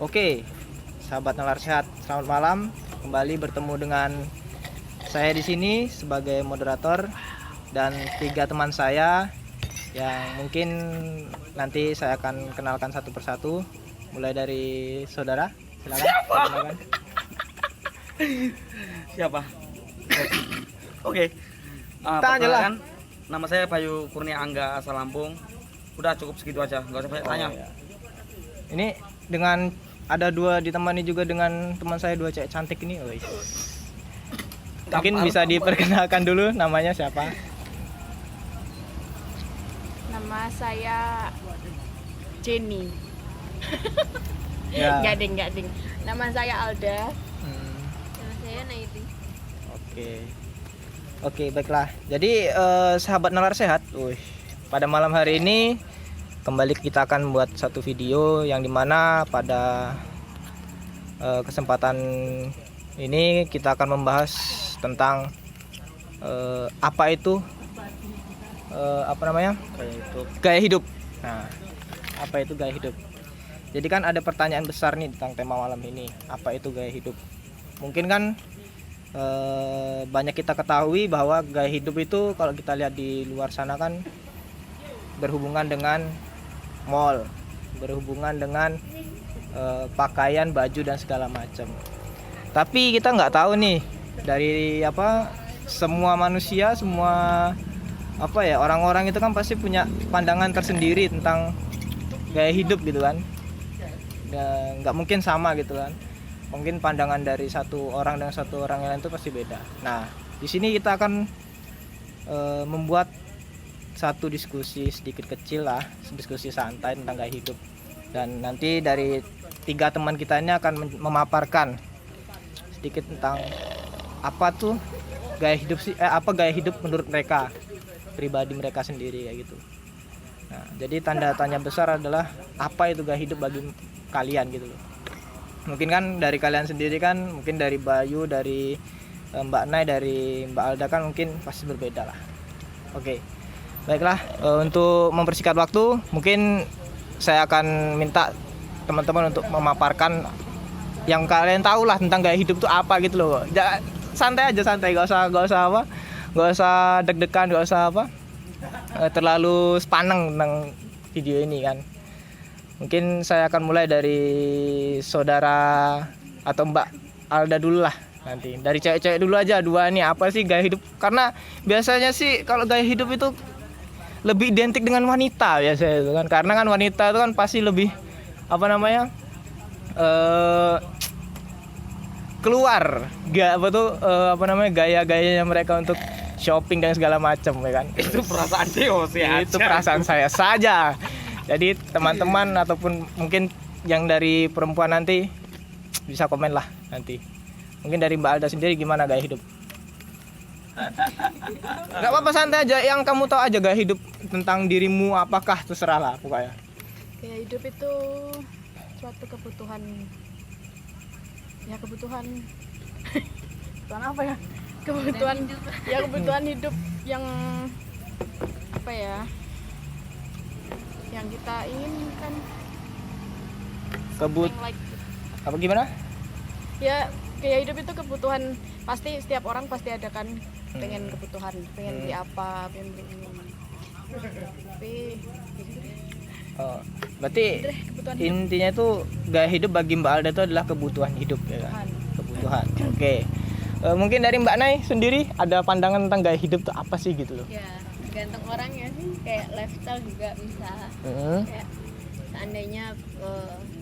Oke, sahabat nalar sehat, selamat malam. Kembali bertemu dengan saya di sini sebagai moderator dan 3 teman saya yang mungkin nanti saya akan kenalkan satu persatu. Mulai dari saudara, silakan. Silakan. Siapa? Oke. Tanyalah. Nama saya Bayu Kurnia Angga asal Lampung. Udah cukup segitu aja, nggak usah banyak tanya. Ya. Ini dengan ada 2 ditemani juga dengan teman saya 2 cewek cantik ini. Mungkin bisa diperkenalkan dulu namanya siapa? Nama saya Jenny. Ya. Gading. Nama saya Alda. Nama saya Naiti. Oke, baiklah. Jadi sahabat nalar sehat, pada malam hari ini kembali kita akan membuat satu video yang dimana pada kesempatan ini kita akan membahas tentang apa itu gaya hidup. Nah, apa itu gaya hidup? Jadi kan ada pertanyaan besar nih tentang tema malam ini. Apa itu gaya hidup? Mungkin kan banyak kita ketahui bahwa gaya hidup itu kalau kita lihat di luar sana kan berhubungan dengan mall, berhubungan dengan pakaian, baju dan segala macam. Tapi kita nggak tahu nih dari semua manusia, semua orang-orang itu kan pasti punya pandangan tersendiri tentang gaya hidup gitu kan. Nggak mungkin sama gitu kan. Mungkin pandangan dari satu orang dengan satu orang yang lain itu pasti beda. Nah, di sini kita akan membuat satu diskusi sedikit kecil lah, diskusi santai tentang gaya hidup. Dan nanti dari 3 teman kita ini akan memaparkan sedikit tentang apa tuh gaya hidup apa gaya hidup menurut mereka, pribadi mereka sendiri kayak gitu. Nah, jadi tanda tanya besar adalah apa itu gaya hidup bagi kalian gitu loh. Mungkin kan dari kalian sendiri kan, mungkin dari Bayu, dari Mbak Nay, dari Mbak Alda kan mungkin pasti berbeda lah. Oke. Baiklah, untuk mempersingkat waktu, mungkin saya akan minta teman-teman untuk memaparkan yang kalian tahu lah tentang gaya hidup itu apa gitu loh. Santai aja, gak usah deg-degan, gak usah terlalu sepaneng tentang video ini kan. Mungkin saya akan mulai dari saudara atau Mbak Alda dulu lah nanti. Dari cewek-cewek dulu aja, 2 ini apa sih gaya hidup? Karena biasanya sih kalau gaya hidup itu lebih identik dengan wanita biasanya itu kan, karena kan wanita itu kan pasti lebih keluar gaya-gayanya mereka untuk shopping dan segala macam ya kan. Itu perasaan Itu perasaan saya saja. Jadi teman-teman ataupun mungkin yang dari perempuan nanti bisa komen lah nanti. Mungkin dari Mbak Alda sendiri gimana gaya hidup? Gak apa-apa, santai aja, yang kamu tahu aja gaya hidup tentang dirimu, apakah terserah lah pokoknya. Gaya hidup itu suatu kebutuhan kebutuhan apa ya? Kebutuhan hidup yang yang kita inginkan. Apa gimana? Ya, gaya hidup itu kebutuhan, pasti setiap orang pasti ada kan pengen kebutuhan, pengen beli apa, pengen beli ini. tapi Oh, berarti kebutuhan hidup. intinya itu gaya hidup bagi Mbak Alda itu adalah kebutuhan hidup ya kan? Kebutuhan. Oke. Mungkin dari Mbak Nay sendiri ada pandangan tentang gaya hidup itu apa sih gitu loh? Ya tergantung orangnya sih, kayak lifestyle juga bisa. Kayak seandainya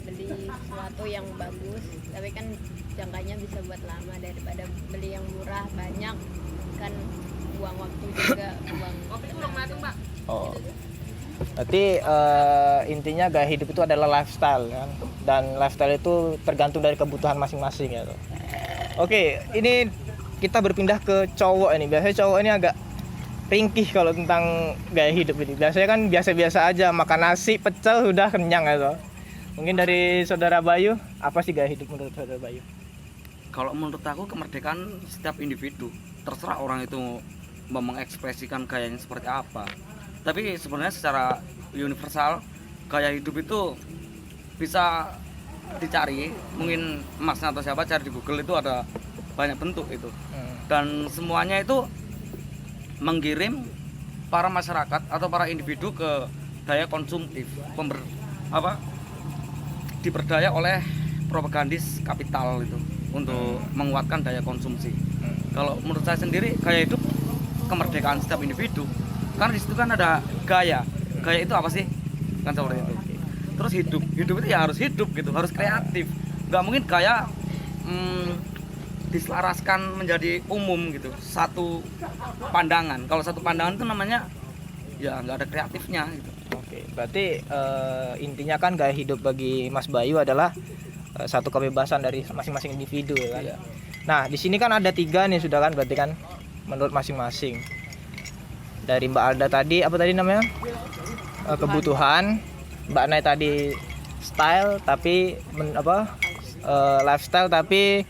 beli sesuatu yang bagus tapi kan jangkanya bisa buat lama, daripada beli yang murah banyak kan buang waktu juga, buang Oh. Berarti intinya gaya hidup itu adalah lifestyle kan? Dan lifestyle itu tergantung dari kebutuhan masing-masing ya tuh. Oke, ini kita berpindah ke cowok ini. Biasanya cowok ini agak ringkih kalau tentang gaya hidup ini. Biasanya kan biasa-biasa aja, makan nasi pecel udah kenyang ya tuh. Mungkin dari Saudara Bayu, apa sih gaya hidup menurut Saudara Bayu? Kalau menurut aku kemerdekaan setiap individu, terserah orang itu mau mengekspresikan gayanya seperti apa. Tapi sebenarnya secara universal gaya hidup itu bisa dicari, mungkin emasnya atau siapa cari di Google itu ada banyak bentuk itu. Dan semuanya itu menggirim para masyarakat atau para individu ke daya konsumtif, diperdaya oleh propagandis kapital itu untuk menguatkan daya konsumsi. Kalau menurut saya sendiri gaya hidup kemerdekaan setiap individu, karena di situ kan ada gaya itu apa sih, kan seperti itu. Terus hidup itu ya harus hidup gitu, harus kreatif, nggak mungkin gaya diselaraskan menjadi umum gitu, satu pandangan. Kalau satu pandangan itu namanya ya nggak ada kreatifnya gitu. Oke, berarti intinya kan gaya hidup bagi Mas Bayu adalah satu kebebasan dari masing-masing individu ya kan. Iya. Nah, di sini kan ada 3 nih sudah kan, berarti kan menurut masing-masing. Dari Mbak Alda tadi apa tadi namanya? Kebutuhan. Mbak Nay tadi style tapi lifestyle tapi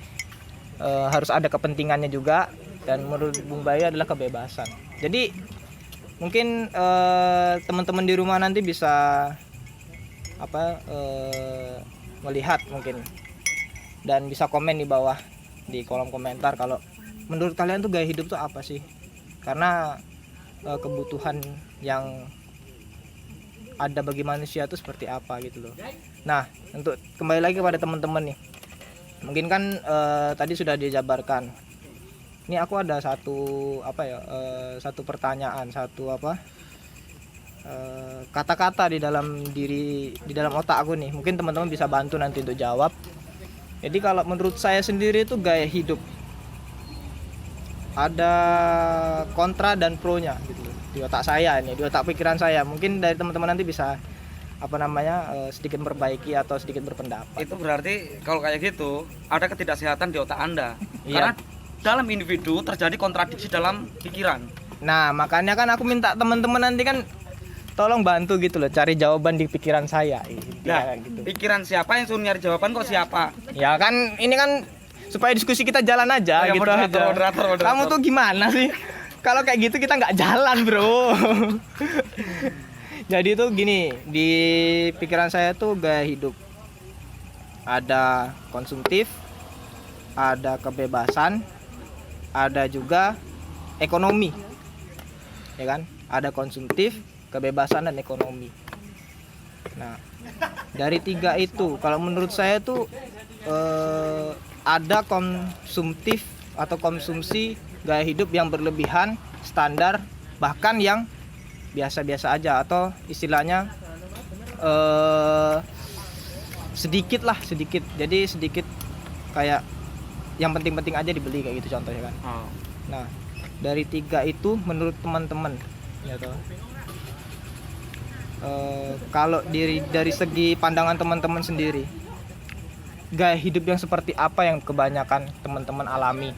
harus ada kepentingannya juga, dan menurut Bung Bayu adalah kebebasan. Jadi mungkin teman-teman di rumah nanti bisa melihat mungkin dan bisa komen di bawah di kolom komentar kalau menurut kalian tuh gaya hidup tuh apa sih, karena kebutuhan yang ada bagi manusia itu seperti apa gitu loh. Nah, untuk kembali lagi kepada teman-teman nih, mungkin kan tadi sudah dijabarkan. Ini aku ada satu satu pertanyaan, kata-kata di dalam otak aku nih. Mungkin teman-teman bisa bantu nanti untuk jawab. Jadi kalau menurut saya sendiri itu gaya hidup ada kontra dan pro-nya gitu loh. Di otak saya ini, di otak pikiran saya. Mungkin dari teman-teman nanti bisa sedikit memperbaiki atau sedikit berpendapat. Itu berarti kalau kayak gitu ada ketidaksehatan di otak Anda. Iya. Karena dalam individu terjadi kontradiksi dalam pikiran. Nah, makanya kan aku minta teman-teman nanti kan tolong bantu gitu loh, cari jawaban di pikiran saya. Nah, gitu. pikiran siapa yang suruh nyari jawaban kok siapa? Ya kan ini kan supaya diskusi kita jalan aja Oh, ya, gitu moderator. aja. Kamu tuh gimana sih? Kalau kayak gitu kita nggak jalan, bro. Jadi tuh gini, di pikiran saya tuh gaya hidup ada konsumtif, ada kebebasan, ada juga ekonomi, ya kan? Ada konsumtif, kebebasan dan ekonomi. Nah, dari 3 itu, kalau menurut saya tuh ada konsumtif atau konsumsi gaya hidup yang berlebihan, standar, bahkan yang biasa-biasa aja, atau istilahnya sedikit. Jadi sedikit kayak yang penting-penting aja dibeli kayak gitu contohnya kan. Nah, dari 3 itu menurut teman-teman ya toh, kalau dari segi pandangan teman-teman sendiri, gaya hidup yang seperti apa yang kebanyakan teman-teman alami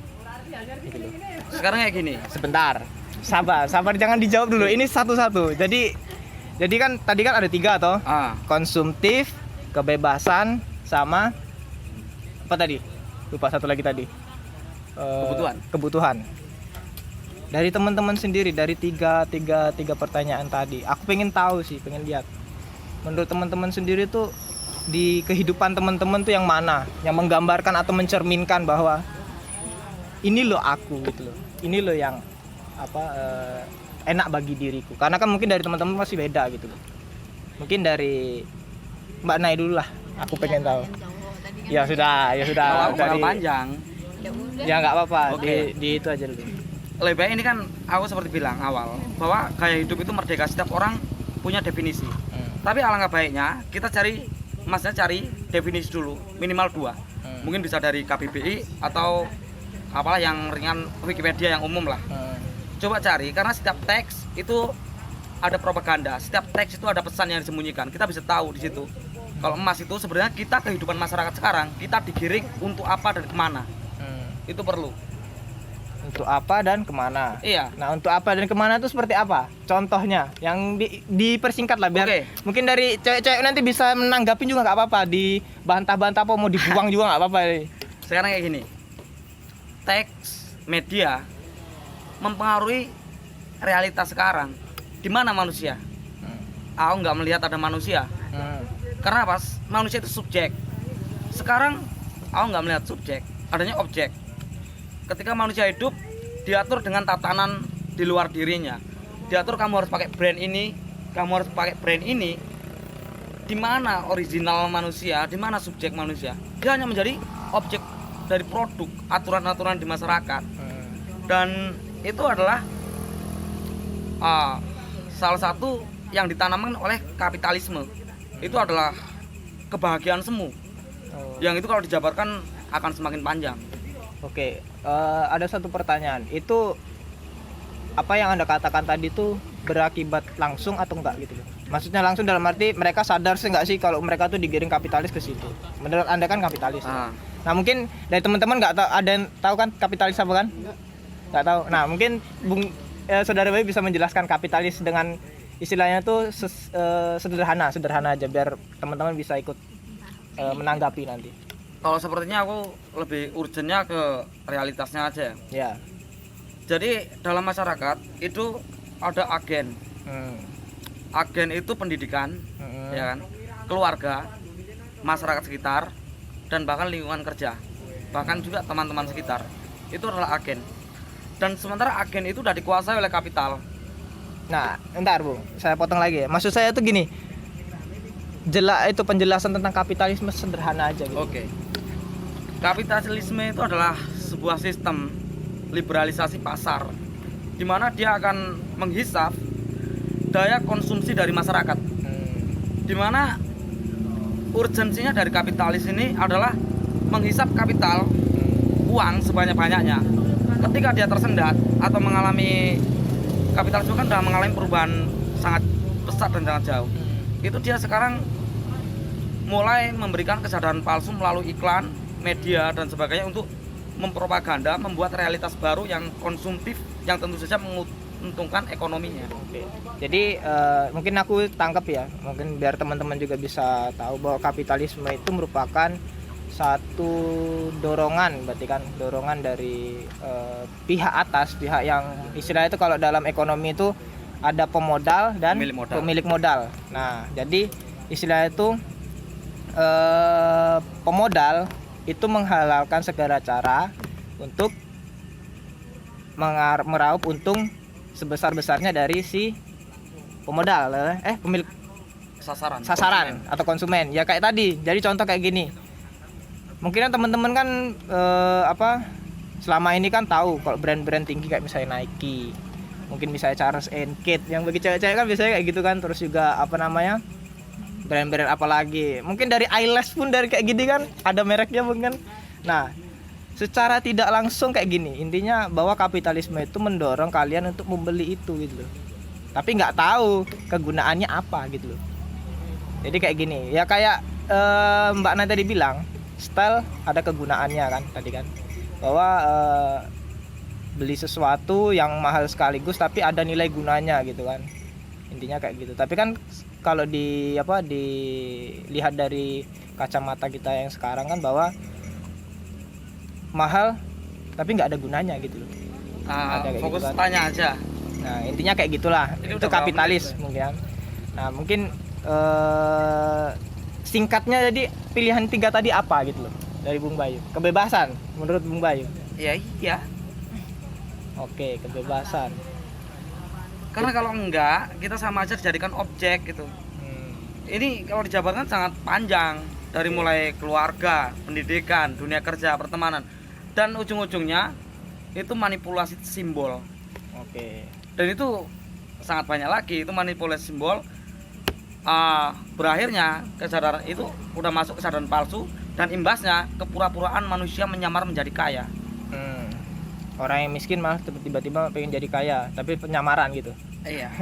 gitu loh. Sekarang kayak gini. Sebentar, sabar jangan dijawab dulu, ini satu-satu. Jadi kan tadi kan ada 3 toh, konsumtif, kebebasan, sama apa tadi, lupa satu lagi tadi, kebutuhan. Dari teman-teman sendiri, dari tiga pertanyaan tadi, aku pengen lihat menurut teman-teman sendiri tuh di kehidupan teman-teman tuh yang mana yang menggambarkan atau mencerminkan bahwa ini loh aku gitu loh, ini loh yang enak bagi diriku. Karena kan mungkin dari teman-teman masih beda gitu loh. Mungkin dari Mbak Nay dulu lah, aku pengen tahu. Yang cowok tadi kan Ya sudah Kalau aku bakal dari panjang. ya udah. ya nggak apa-apa, Oke. di itu aja dulu. Lebih baik ini kan aku seperti bilang awal bahwa gaya hidup itu merdeka, setiap orang punya definisi. Tapi alangkah baiknya kita cari definisi dulu minimal 2. Mungkin bisa dari KBBI atau apalah yang ringan, Wikipedia yang umum lah. Coba cari, karena setiap teks itu ada propaganda, setiap teks itu ada pesan yang disembunyikan. Kita bisa tahu di situ. Kalau emas itu sebenarnya kita kehidupan masyarakat sekarang, kita digiring untuk apa dan kemana. Itu perlu. Untuk apa dan kemana? Iya. Nah, untuk apa dan kemana itu seperti apa? Contohnya, yang dipersingkat lah biar Oke. mungkin dari cewek-cewek nanti bisa menanggapin juga nggak apa-apa, dibantah-bantah apa mau dibuang juga nggak apa-apa. Sekarang kayak gini, teks media mempengaruhi realitas sekarang. Di mana manusia? Aku nggak melihat ada manusia. Karena apa? Manusia itu subjek. Sekarang aku nggak melihat subjek, adanya objek. Ketika manusia hidup diatur dengan tatanan di luar dirinya. Diatur kamu harus pakai brand ini, kamu harus pakai brand ini. Di mana original manusia, di mana subjek manusia? Dia hanya menjadi objek dari produk aturan-aturan di masyarakat. Dan itu adalah salah satu yang ditanamkan oleh kapitalisme. Itu adalah kebahagiaan semu. Yang itu kalau dijabarkan akan semakin panjang. Oke, ada satu pertanyaan. Itu apa yang Anda katakan tadi itu berakibat langsung atau enggak gitu loh? Maksudnya langsung dalam arti mereka sadar sih enggak sih kalau mereka tuh digiring kapitalis ke situ. Menurut Anda kan kapitalis. Nah, mungkin dari teman-teman enggak tahu, ada yang tahu kan kapitalis apa kan? Enggak tahu. Nah, mungkin Saudara Bayu bisa menjelaskan kapitalis dengan istilahnya tuh sederhana aja biar teman-teman bisa ikut menanggapi nanti. Kalau sepertinya aku lebih urgennya ke realitasnya aja. Ya. Jadi dalam masyarakat itu ada agen. Agen itu pendidikan, ya kan, keluarga, masyarakat sekitar, dan bahkan lingkungan kerja, bahkan juga teman-teman sekitar. Itu adalah agen. Dan sementara agen itu sudah dikuasai oleh kapital. Nah, bentar Bu, saya potong lagi ya. Maksud saya tuh gini, itu penjelasan tentang kapitalisme sederhana aja gitu. Oke. Kapitalisme itu adalah sebuah sistem liberalisasi pasar, di mana dia akan menghisap daya konsumsi dari masyarakat. Di mana urgensinya dari kapitalis ini adalah menghisap kapital, uang sebanyak-banyaknya. Ketika dia tersendat atau mengalami, kapitalisme kan sudah mengalami perubahan sangat besar dan sangat jauh. Itu dia sekarang mulai memberikan kesadaran palsu melalui iklan, media dan sebagainya untuk mempropaganda, membuat realitas baru yang konsumtif, yang tentu saja menguntungkan ekonominya. Oke. Jadi mungkin aku tangkap ya, mungkin biar teman-teman juga bisa tahu bahwa kapitalisme itu merupakan satu dorongan, berarti kan dorongan dari pihak atas, pihak yang istilahnya itu kalau dalam ekonomi itu ada pemodal dan pemilik modal. Nah, jadi istilahnya itu pemodal itu menghalalkan segala cara untuk meraup untung sebesar-besarnya dari si pemodal, pemilik sasaran atau konsumen. Ya kayak tadi. Jadi contoh kayak gini. Mungkin teman-teman kan selama ini kan tahu kalau brand-brand tinggi kayak misalnya Nike, mungkin misalnya Charles & Keith, yang bagi cewek-cewek kan biasanya kayak gitu kan. Terus juga brand-brand apa lagi, mungkin dari eyelash pun dari kayak gini kan ada mereknya mungkin. Nah, secara tidak langsung kayak gini, intinya bahwa kapitalisme itu mendorong kalian untuk membeli itu gitu loh, tapi nggak tahu kegunaannya apa gitu loh. Jadi kayak gini ya, kayak Mbak Nay tadi bilang style ada kegunaannya kan tadi kan, bahwa beli sesuatu yang mahal sekaligus tapi ada nilai gunanya gitu kan, intinya kayak gitu. Tapi kan kalau dilihat dari kacamata kita yang sekarang kan, bahwa mahal tapi nggak ada gunanya gitu loh. Fokus gitu kan. tanya aja. Nah, intinya kayak gitulah. Itu kapitalis mungkin. Nah, mungkin singkatnya jadi pilihan 3 tadi apa gitu loh dari Bung Bayu? Kebebasan menurut Bung Bayu. Ya iya. Oke, kebebasan. Karena kalau enggak, kita sama aja dijadikan objek gitu. Ini kalau dijabarkan sangat panjang, dari mulai keluarga, pendidikan, dunia kerja, pertemanan, dan ujung-ujungnya itu manipulasi simbol. Oke. Dan itu sangat banyak lagi, itu manipulasi simbol. Berakhirnya kesadaran itu udah masuk kesadaran palsu, dan imbasnya kepura-puraan manusia menyamar menjadi kaya. Orang yang miskin malah tiba-tiba pengen jadi kaya, tapi penyamaran gitu. Iya.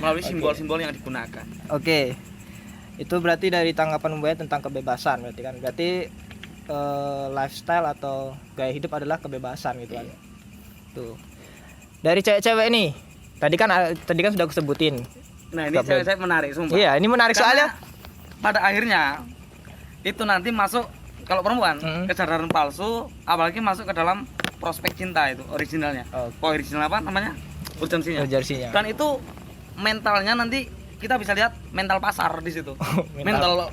Melalui simbol-simbol yang digunakan. Oke. Itu berarti dari tanggapan Mbak tentang kebebasan berarti kan. Berarti lifestyle atau gaya hidup adalah kebebasan gitu kan. Tuh. Dari cewek-cewek nih. Tadi kan sudah aku sebutin. Nah, ini cewek-cewek menarik sumpah. Iya, ini menarik Karena soalnya pada akhirnya itu nanti masuk, kalau perempuan kesadaran palsu, apalagi masuk ke dalam prospek cinta itu originalnya. Original apa namanya? Urgensinya. Dan itu mentalnya nanti kita bisa lihat mental pasar di situ. mental.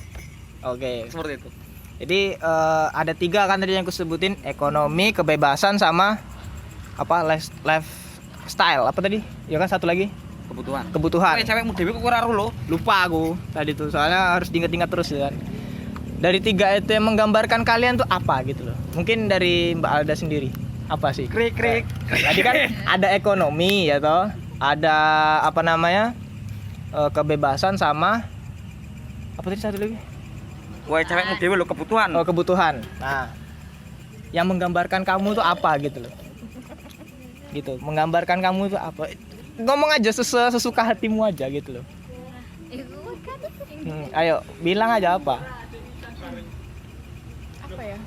Oke. Seperti itu. Jadi ada 3 kan tadi yang aku sebutin, ekonomi, kebebasan, sama apa lifestyle apa tadi? Ya kan satu lagi kebutuhan. Cewekmu dewe kok ora lo? Lupa aku tadi tuh, soalnya harus diingat-ingat terus ya kan. Dari 3 itu yang menggambarkan kalian tuh apa gitu loh. Mungkin dari Mbak Alda sendiri apa sih? Krik. Tadi kan ada ekonomi ya toh, ada apa namanya, kebebasan, sama apa tadi satu lagi? Wah, cewekmu dewe lo, kebutuhan. Kebutuhan. Nah, yang menggambarkan kamu tuh apa gitu loh. Gitu, menggambarkan kamu tuh apa? Ngomong aja sesuka hatimu aja gitu loh. Ayo, bilang aja apa ya?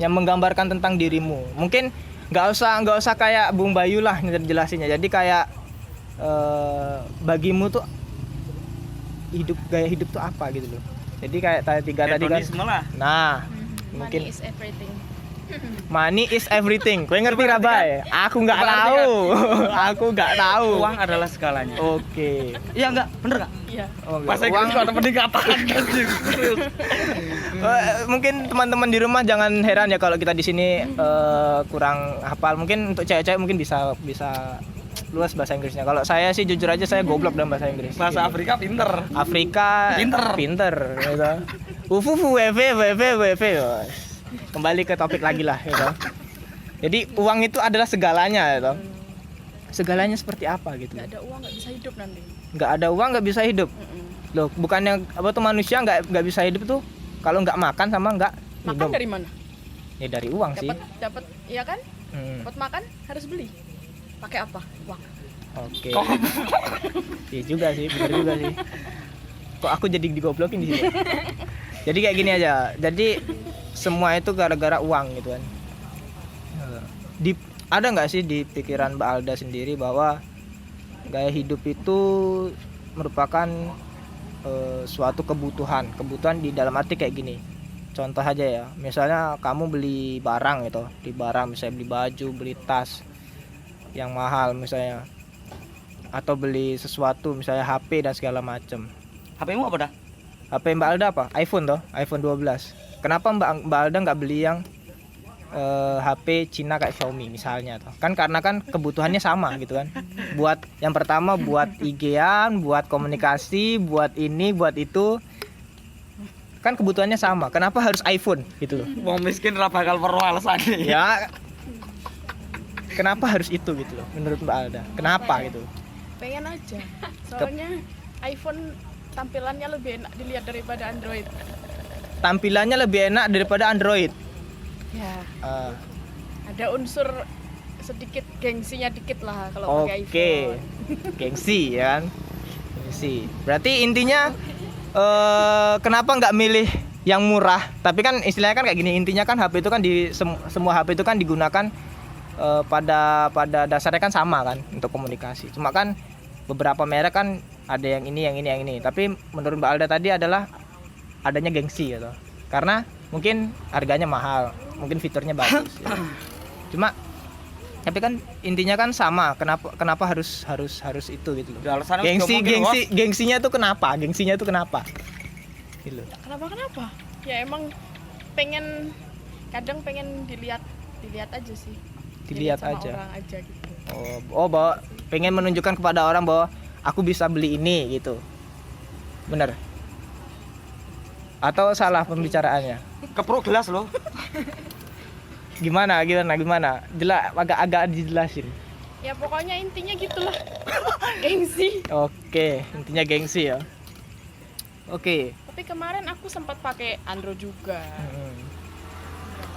Yang menggambarkan tentang dirimu. Mungkin nggak usah kayak Bung Bayu lah jelasinnya. Jadi kayak bagimu tuh gaya hidup tuh apa gitu loh. Jadi kayak tadi kan. Lah. Nah, mungkin Money is everything. Money is everything. Kowe ngerti ra, Bay? Aku nggak tahu. Aku nggak tahu. Uang adalah segalanya. Oke. Iya enggak? Bener enggak? Iya. Oh, Pas uang ada peningkatan. mungkin teman-teman di rumah jangan heran ya kalau kita di sini kurang hafal. Mungkin untuk cewek-cewek mungkin bisa luas bahasa Inggrisnya. Kalau saya sih jujur aja saya goblok dalam bahasa Inggris. Bahasa gitu. Afrika pinter gitu. Ufufu wewe. Kembali ke topik lagi lah gitu. Jadi uang itu adalah segalanya gitu. Segalanya seperti apa gitu. Nggak ada uang nggak bisa hidup nanti. Nggak ada uang nggak bisa hidup. Loh, bukannya apa tuh manusia nggak bisa hidup tuh kalau nggak makan sama nggak Makan hidup. dari mana? Ya dari uang sih. Dapat ya kan? Dapat makan harus beli. Pakai apa? Uang. Oke. Iya juga sih, benar juga sih. Kok aku jadi digoblokin di sini? Jadi kayak gini aja. Jadi semua itu gara-gara uang gitu kan. Ada nggak sih di pikiran Mbak Alda sendiri bahwa gaya hidup itu merupakan suatu kebutuhan di dalam arti kayak gini. Contoh aja ya, misalnya kamu beli barang gitu, misalnya beli baju, beli tas yang mahal misalnya, atau beli sesuatu misalnya HP dan segala macam. HP-mu apa dah? HP Mbak Alda apa? iPhone toh, iPhone 12. Kenapa Mbak Alda nggak beli yang HP Cina kayak Xiaomi misalnya toh? Kan karena kan kebutuhannya sama gitu kan. Buat yang pertama buat IG-an, buat komunikasi, buat ini, buat itu. Kan kebutuhannya sama. Kenapa harus iPhone gitu loh? Wong miskin ora bakal perlu alasane. Ya. Kenapa harus itu gitu loh menurut Mbak Alda? Kenapa gitu? Pengen aja. Soalnya iPhone tampilannya lebih enak dilihat daripada Android. Tampilannya lebih enak daripada Android. Ya. Ada unsur sedikit gengsinya dikit lah kalau pakai iPhone. Oke. Gengsi ya kan? Gengsi. Berarti intinya kenapa nggak milih yang murah? Tapi kan istilahnya kan kayak gini, intinya kan HP itu kan semua HP itu kan digunakan pada dasarnya kan sama kan untuk komunikasi. Cuma kan beberapa merek kan ada yang ini. Tapi menurut Mbak Alda tadi adalah adanya gengsi gitu. Karena mungkin harganya mahal, mungkin fiturnya bagus. Ya. Cuma tapi kan intinya kan sama. Kenapa harus itu gitu loh. Gengsinya tuh kenapa? Gitu. Kenapa? Ya emang kadang pengen dilihat aja sih. Dilihat sama aja. orang aja gitu. Bahwa pengen menunjukkan kepada orang bahwa aku bisa beli ini gitu. Bener? Atau salah pembicaraannya? Keprok gelas loh. Gimana? Agak dijelasin. Ya pokoknya intinya gitulah. Gengsi. Oke, intinya gengsi ya. Oke. Tapi kemarin aku sempat pakai Android juga.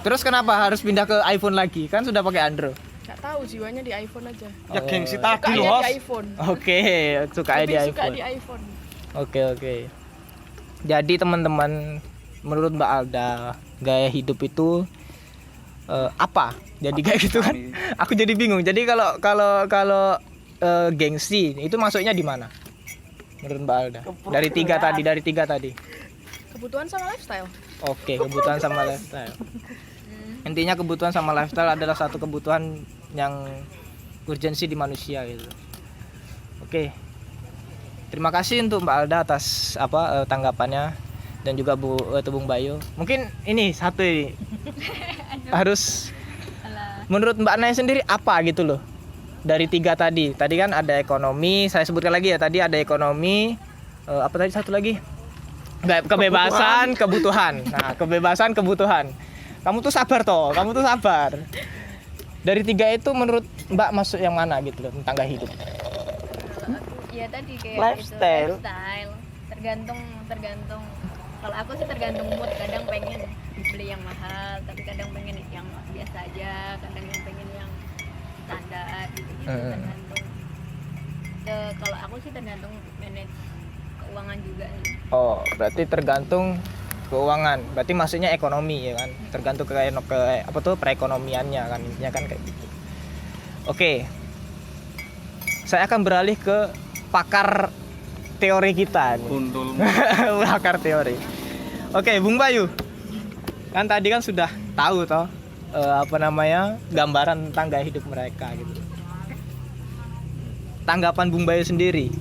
Terus kenapa harus pindah ke iPhone lagi? Kan sudah pakai Android. Gak tahu, jiwanya di iPhone aja. Ya gengsi tadi Sukanya loh. di iPhone. Oke, suka Lebih di suka iPhone. di iPhone. Oke. Jadi teman-teman, menurut Mbak Alda, gaya hidup itu apa? Jadi kayak gitu kan? Aku jadi bingung. Jadi kalau gengsi itu masuknya di mana? Menurut Mbak Alda? Dari tiga tadi. Kebutuhan sama lifestyle. Oke, kebutuhan sama lifestyle. Intinya kebutuhan sama lifestyle adalah satu kebutuhan yang urgensi di manusia gitu. Oke. Terima kasih untuk Mbak Alda atas tanggapannya dan juga Bung Bayu. Mungkin ini satu ini harus menurut Mbak Naya sendiri apa gitu loh dari tiga tadi. Tadi kan ada ekonomi, saya sebutkan lagi ya, tadi ada ekonomi, apa tadi satu lagi? Kebebasan, kebutuhan. Nah, kebebasan, kebutuhan. Kamu tuh sabar toh, Dari tiga itu menurut Mbak masuk yang mana gitu loh tentang gaya hidup? Ya tadi kayak Lifestyle. gitu, lifestyle. Tergantung. Kalau aku sih tergantung mood. Kadang pengen beli yang mahal, tapi kadang pengen yang biasa aja. Kadang yang pengen yang standar gitu. Tergantung. Kalau aku sih tergantung manage keuangan juga nih. Oh, berarti tergantung keuangan. Berarti maksudnya ekonomi ya kan? Tergantung ke perekonomiannya kan, intinya kan kayak gitu. Oke. Saya akan beralih ke pakar teori kita nih. Gundul. Pakar teori. Oke, Bung Bayu. Kan tadi kan sudah tahu toh gambaran tentang gaya hidup mereka gitu. Tanggapan Bung Bayu sendiri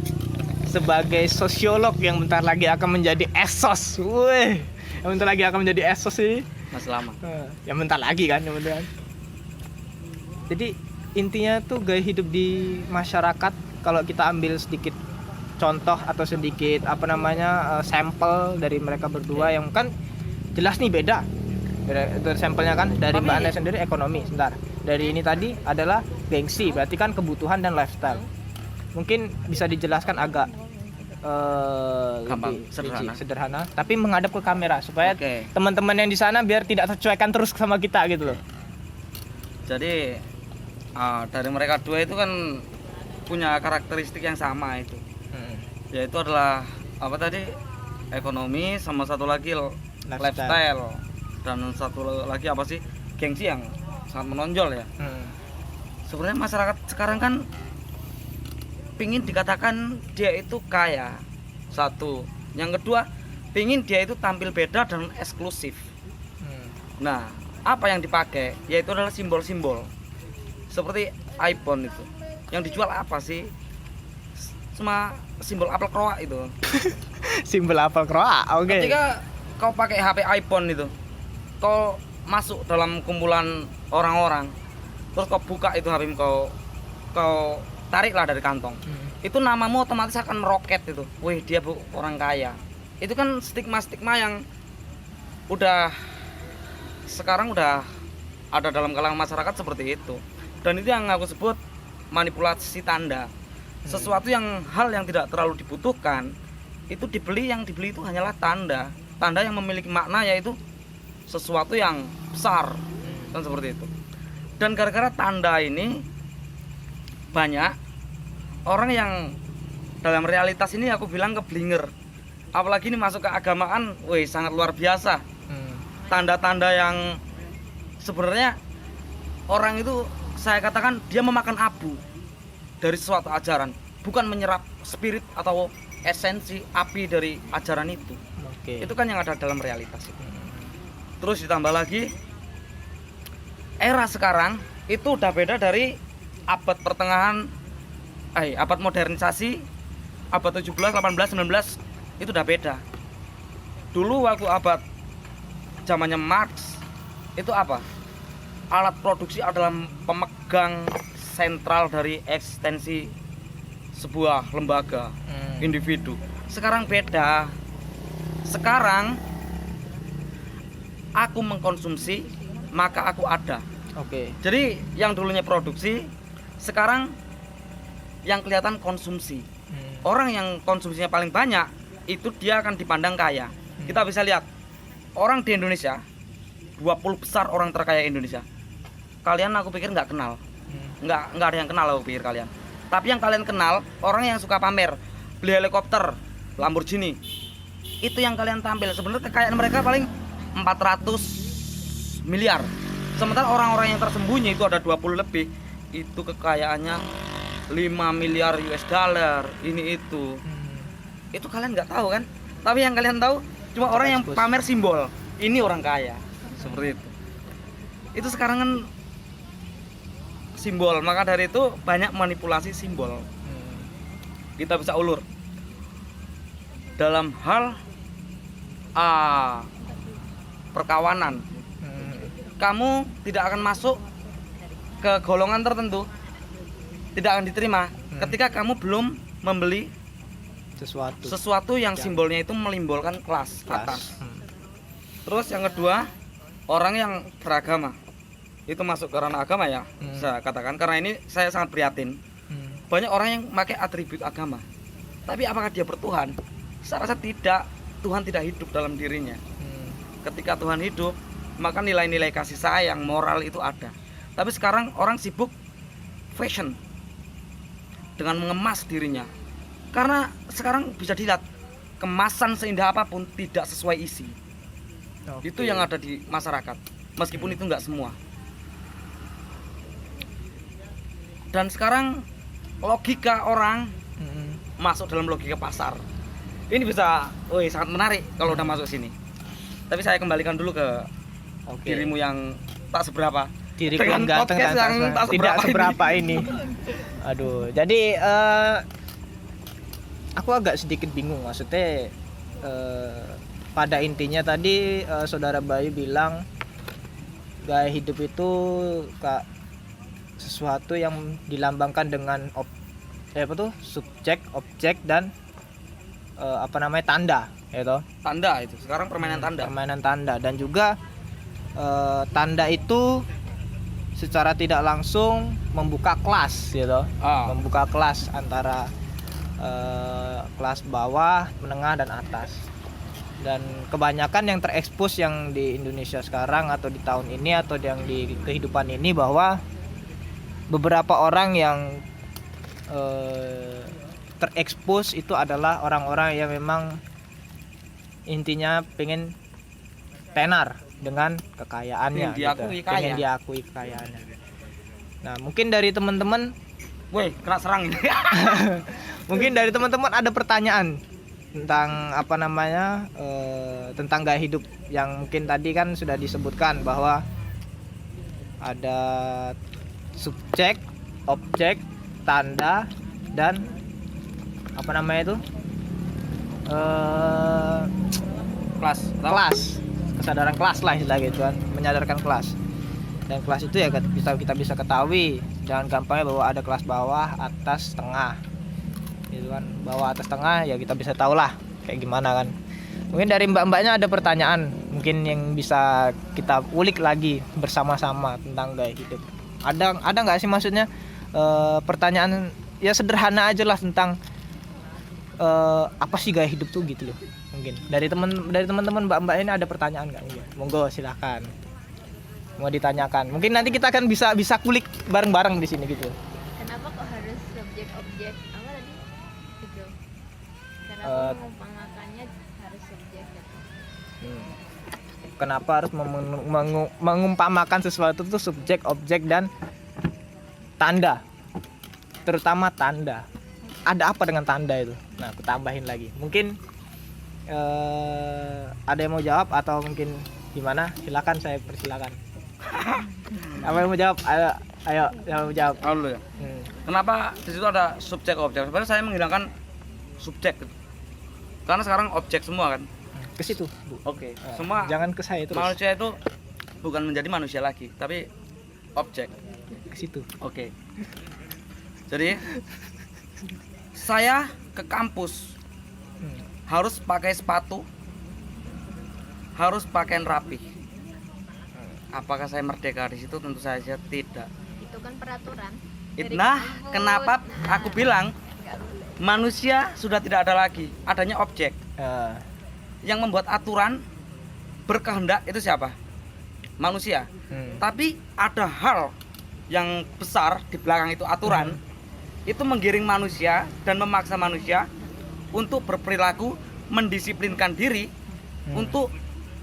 sebagai sosiolog yang bentar lagi akan menjadi esos. Yang bentar lagi akan menjadi esos sih. Masih lama. Yang bentar lagi kan, Jadi intinya tuh gaya hidup di masyarakat, kalau kita ambil sedikit contoh atau sedikit sampel dari mereka berdua yang kan jelas nih beda itu sampelnya kan. Dari Mbak Anda sendiri ekonomi, sebentar. Dari ini tadi adalah gengsi, berarti kan kebutuhan dan lifestyle. Mungkin bisa dijelaskan agak gampang, lebih sederhana, tapi menghadap ke kamera supaya teman-teman yang di sana biar tidak tercuekan terus sama kita gitu loh. Jadi dari mereka dua itu kan punya karakteristik yang sama itu. Yaitu adalah ekonomi, sama satu lagi lifestyle. Dan satu lagi gengsi yang sangat menonjol ya. Sebenarnya masyarakat sekarang kan pingin dikatakan dia itu kaya, satu. Yang kedua, pingin dia itu tampil beda dan eksklusif. Nah, apa yang dipakai yaitu adalah simbol-simbol seperti iPhone itu. Yang dijual apa sih? Cuma simbol apel kroak itu. Simbol apel kroak, oke. Ketika kau pakai HP iPhone itu, kau masuk dalam kumpulan orang-orang, terus kau buka itu HP kau tariklah dari kantong. Itu namamu otomatis akan meroket itu. Wih, dia orang kaya. Itu kan stigma-stigma yang sekarang udah ada dalam kalangan masyarakat seperti itu. Dan itu yang aku sebut manipulasi tanda. Sesuatu hal yang tidak terlalu dibutuhkan, itu yang dibeli itu hanyalah tanda yang memiliki makna, yaitu sesuatu yang besar. Kan seperti itu. Dan gara-gara tanda ini banyak orang yang dalam realitas ini aku bilang keblinger. Apalagi ini masuk ke agamaan, sangat luar biasa. Tanda-tanda yang sebenarnya orang itu saya katakan dia memakan abu dari suatu ajaran, bukan menyerap spirit atau esensi api dari ajaran itu. Itu kan yang ada dalam realitas itu. Terus ditambah lagi era sekarang itu udah beda dari abad pertengahan, abad modernisasi, abad 17, 18, 19 itu udah beda. Dulu waktu abad zamannya Marx itu alat produksi adalah pemegang sentral dari eksistensi sebuah lembaga, individu. Sekarang beda. Sekarang aku mengkonsumsi, maka aku ada. Oke. Jadi yang dulunya produksi, sekarang yang kelihatan konsumsi. Orang yang konsumsinya paling banyak itu dia akan dipandang kaya. Kita bisa lihat orang di Indonesia, 20 besar orang terkaya Indonesia. Kalian aku pikir nggak kenal. Nggak ada yang kenal aku pikir kalian. Tapi yang kalian kenal, orang yang suka pamer, beli helikopter, Lamborghini. Itu yang kalian tampil. Sebenarnya kekayaan mereka paling 400 miliar. Sementara orang-orang yang tersembunyi itu ada 20 lebih. Itu kekayaannya 5 miliar US dollar, ini itu. Itu kalian nggak tahu kan? Tapi yang kalian tahu cuma orang yang pamer simbol. Ini orang kaya. Seperti itu. Itu sekarang kan simbol, maka dari itu banyak manipulasi simbol. Kita bisa ulur dalam hal perkawanan. Kamu tidak akan masuk ke golongan tertentu, tidak akan diterima ketika kamu belum membeli sesuatu yang simbolnya itu melimbolkan kelas atas. Terus yang kedua, orang yang beragama itu masuk ke ranah agama ya, saya katakan, karena ini saya sangat prihatin. Banyak orang yang pakai atribut agama, tapi apakah dia bertuhan? Saya rasa tidak. Tuhan tidak hidup dalam dirinya. Ketika Tuhan hidup, maka nilai-nilai kasih sayang, moral itu ada. Tapi sekarang orang sibuk fashion dengan mengemas dirinya, karena sekarang bisa dilihat kemasan seindah apapun tidak sesuai isi. Itu yang ada di masyarakat, meskipun itu enggak semua. Dan sekarang logika orang masuk dalam logika pasar. Ini bisa, sangat menarik kalau udah masuk sini. Tapi saya kembalikan dulu ke dirimu yang tak seberapa. Diriku yang ganteng yang tidak seberapa ini. Aduh, jadi aku agak sedikit bingung. Maksudnya pada intinya tadi saudara Bayu bilang gaya hidup itu sesuatu yang dilambangkan dengan subjek, objek dan tanda, gitu. Tanda itu sekarang permainan tanda. Dan juga tanda itu secara tidak langsung membuka kelas, gitu. Membuka kelas antara kelas bawah, menengah dan atas. Dan kebanyakan yang terekspos yang di Indonesia sekarang atau di tahun ini atau yang di kehidupan ini, bahwa beberapa orang yang terekspos itu adalah orang-orang yang memang intinya pengen tenar dengan kekayaannya, pengen diakui kekayaannya. Nah, mungkin dari teman-teman, kena serang ini. Mungkin dari teman-teman ada pertanyaan tentang tentang gaya hidup yang mungkin tadi kan sudah disebutkan bahwa ada subjek, objek, tanda dan kelas, kesadaran kelas lah istilah gitu kan, menyadarkan kelas. Dan kelas itu ya kita bisa ketahui, jangan gampangnya bahwa ada kelas bawah, atas, tengah gitu kan. Bawah, atas, tengah ya kita bisa tahu lah kayak gimana kan. Mungkin dari mbak-mbaknya ada pertanyaan mungkin yang bisa kita ulik lagi bersama-sama tentang gaya hidup. Ada nggak sih maksudnya pertanyaan ya sederhana aja lah tentang apa sih gaya hidup tuh gitu loh. Mungkin dari teman-teman mbak-mbak ini ada pertanyaan nggak? Monggo silakan, mau ditanyakan. Mungkin nanti kita akan bisa kulik bareng-bareng di sini gitu. Kenapa kok harus subjek objek apa tadi gitu? Kenapa mengumpamakannya harus subjek gitu? Kenapa harus mengumpamakan sesuatu itu subjek, objek dan tanda? Terutama tanda. Ada apa dengan tanda itu? Nah, aku tambahin lagi. Mungkin ada yang mau jawab atau mungkin gimana? Silakan, saya persilakan. Apa yang mau jawab? Ayo yang mau jawab. Dulu ya. Kenapa di situ ada subjek objek? Sebenarnya saya menghilangkan subjek. Karena sekarang objek semua kan. Ke situ, Bu. Oke. Semua. Jangan ke saya terus. Manusia itu bukan menjadi manusia lagi, tapi objek. Ke situ. Oke. Jadi saya ke kampus harus pakai sepatu, harus pakaian rapi. Apakah saya merdeka di situ? Tentu saja tidak. Itu kan peraturan. Dari Nah, kampus. kenapa aku bilang Nggak boleh. manusia sudah tidak ada lagi, adanya objek. Ah, Yang membuat aturan berkehendak itu siapa? Manusia. Tapi ada hal yang besar di belakang itu aturan, itu menggiring manusia dan memaksa manusia untuk berperilaku, mendisiplinkan diri untuk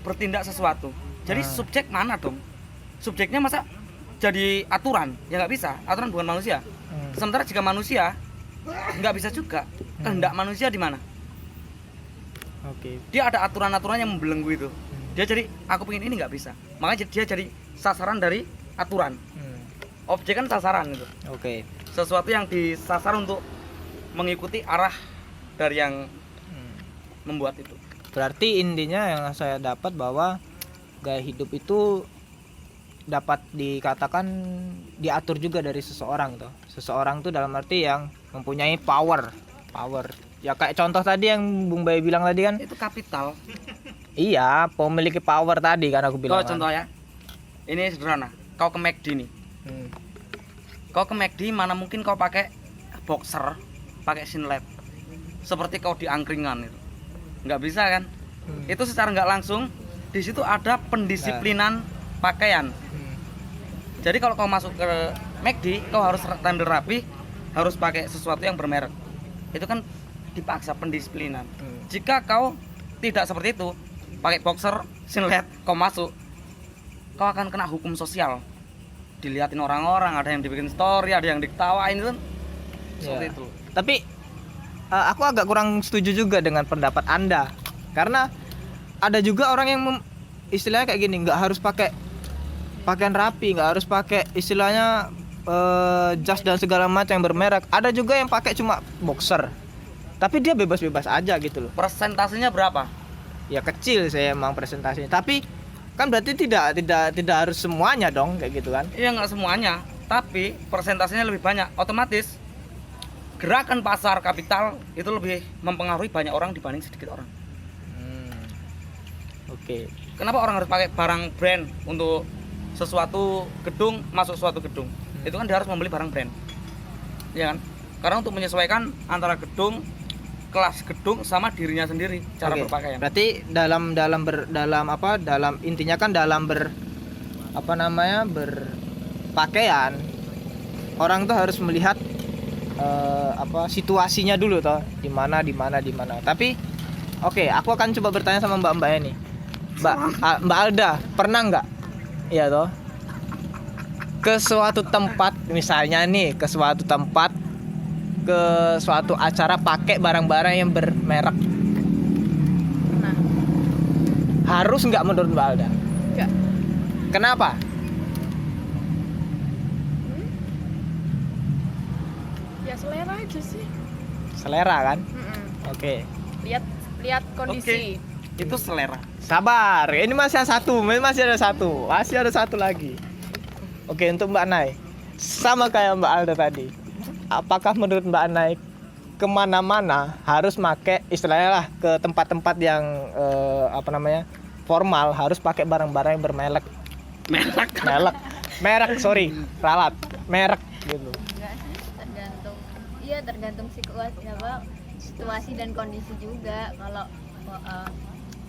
bertindak sesuatu. Jadi subjek mana dong? Subjeknya masa jadi aturan? Ya nggak bisa. Aturan bukan manusia. Sementara jika manusia nggak bisa juga. Kehendak manusia di mana? Oke. Dia ada aturan-aturan yang membelenggu itu. Dia jadi aku pengen ini nggak bisa. Makanya dia jadi sasaran dari aturan. Objek kan sasaran itu. Oke. Sesuatu yang disasar untuk mengikuti arah dari yang membuat itu. Berarti intinya yang saya dapat bahwa gaya hidup itu dapat dikatakan diatur juga dari seseorang tuh. Seseorang tuh dalam arti yang mempunyai power. Ya kayak contoh tadi yang Bung Bayi bilang tadi kan. Itu kapital. Iya, memiliki power tadi kan aku bilang. Kau contoh ya. Ini sederhana. Kau ke McD nih. Kau ke McD mana mungkin kau pakai boxer, pakai singlet. Seperti kau di angkringan itu. Nggak bisa kan? Itu secara nggak langsung di situ ada pendisiplinan pakaian. Jadi kalau kau masuk ke McD, kau harus tampil rapi, harus pakai sesuatu yang bermerek. Itu kan dipaksa pendisiplinan. Jika kau tidak seperti itu, pakai boxer, singlet, kau masuk, kau akan kena hukum sosial. Dilihatin orang-orang, ada yang dibikin story, ada yang diketawain itu kan. Seperti itu. Tapi aku agak kurang setuju juga dengan pendapat Anda. Karena ada juga orang yang istilahnya kayak gini, nggak harus pakai pakaian rapi, nggak harus pakai istilahnya jas dan segala macam yang bermerek. Ada juga yang pakai cuma boxer. Tapi dia bebas-bebas aja gitu loh. Persentasenya berapa? Ya kecil saya emang presentasinya. Tapi kan berarti tidak harus semuanya dong kayak gitu kan. Iya nggak semuanya, tapi persentasenya lebih banyak. Otomatis gerakan pasar kapital itu lebih mempengaruhi banyak orang dibanding sedikit orang. Oke. Kenapa orang harus pakai barang brand untuk sesuatu gedung, masuk suatu gedung? Itu kan dia harus membeli barang brand, ya kan? Karena untuk menyesuaikan antara gedung, kelas gedung sama dirinya sendiri cara Oke. berpakaian. Berarti dalam intinya kan dalam berpakaian orang tuh harus melihat situasinya dulu toh, di mana. Tapi oke, aku akan coba bertanya sama Mbak ini. Mbak Alda, pernah nggak? Iya toh. Ke suatu tempat misalnya nih, ke suatu acara pakai barang-barang yang bermerek. Nah, Harus nggak menurut Mbak Alda? enggak. Kenapa? Ya selera aja sih. Selera kan? Mm-mm. Oke. Lihat kondisi. Itu selera. Sabar, ini masih ada satu lagi. Oke, untuk Mbak Nay, sama kayak Mbak Alda tadi. Apakah menurut Mbak Nay kemana-mana harus pakai istilahnya lah ke tempat-tempat yang formal harus pakai barang-barang yang bermerek? Merek, sorry, ralat, merek gitu. Enggak sih, tergantung situasi dan kondisi juga. Kalau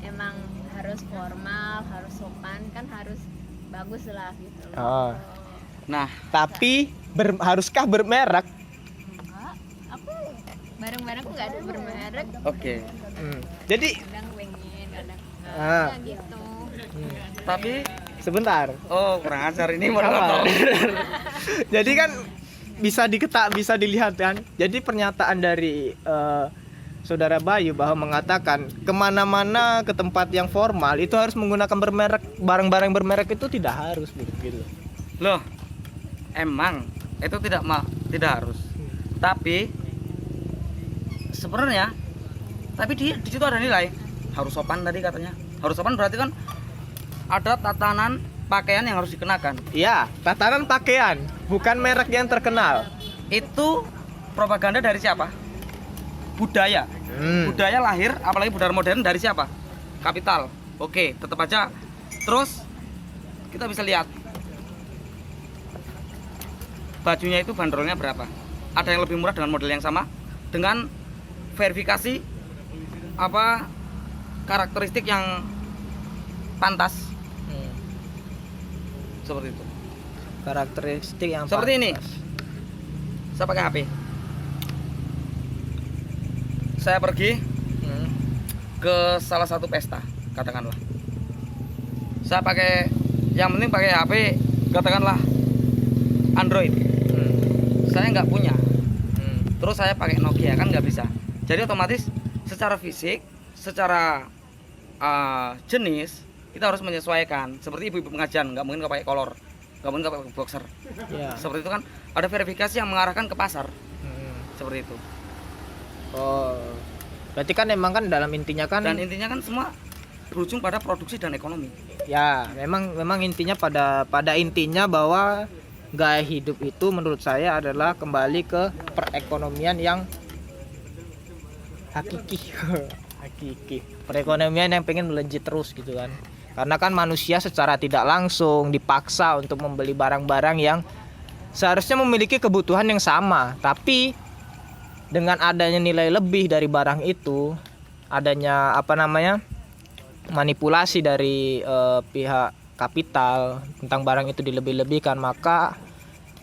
emang harus formal, harus sopan, kan harus bagus lah gitu loh. Oh. Nah, Tapi haruskah bermerek? Enggak, aku barang-barangku nggak ada bermerek. oke. Jadi Kadang pengen, kadang enggak. Ah. Ya gitu. Tapi sebentar. oh kurang ajar ini Apa? moderator. Jadi kan bisa dilihat kan. Jadi pernyataan dari Saudara Bayu bahwa mengatakan kemana-mana ke tempat yang formal itu harus menggunakan bermerek, barang-barang bermerek itu tidak harus gitu. Loh, emang itu tidak harus. Tapi sebenarnya di situ ada nilai. Harus sopan tadi katanya. Harus sopan berarti kan ada tatanan pakaian yang harus dikenakan. Iya, tatanan pakaian, bukan merek yang terkenal. itu propaganda dari siapa? Budaya. Budaya lahir, apalagi budaya modern dari siapa? Kapital. Oke, tetap aja. Terus kita bisa lihat bajunya itu bandrolnya berapa. Ada yang lebih murah dengan model yang sama, dengan verifikasi apa karakteristik yang pantas. Seperti itu. Karakteristik yang Seperti ini. pantas. Saya pakai HP. Saya pergi ke salah satu pesta, katakanlah. Saya pakai, yang penting pakai HP, katakanlah Android. Saya nggak punya. Terus saya pakai Nokia, kan nggak bisa. Jadi otomatis secara fisik, secara jenis kita harus menyesuaikan. Seperti ibu-ibu pengajian, nggak mungkin pakai kolor, nggak mungkin pakai boxer. Ya. Seperti itu kan ada verifikasi yang mengarahkan ke pasar. Seperti itu. Oh, berarti kan emang kan dalam intinya kan, Dan intinya kan semua berujung pada produksi dan ekonomi. ya memang intinya pada intinya bahwa gaya hidup itu menurut saya adalah kembali ke perekonomian yang hakiki. Hakiki. Perekonomian yang pengen melejit terus gitu kan. Karena kan manusia secara tidak langsung dipaksa untuk membeli barang-barang yang seharusnya memiliki kebutuhan yang sama, tapi dengan adanya nilai lebih dari barang itu, adanya manipulasi dari pihak kapital tentang barang itu dilebih-lebihkan, maka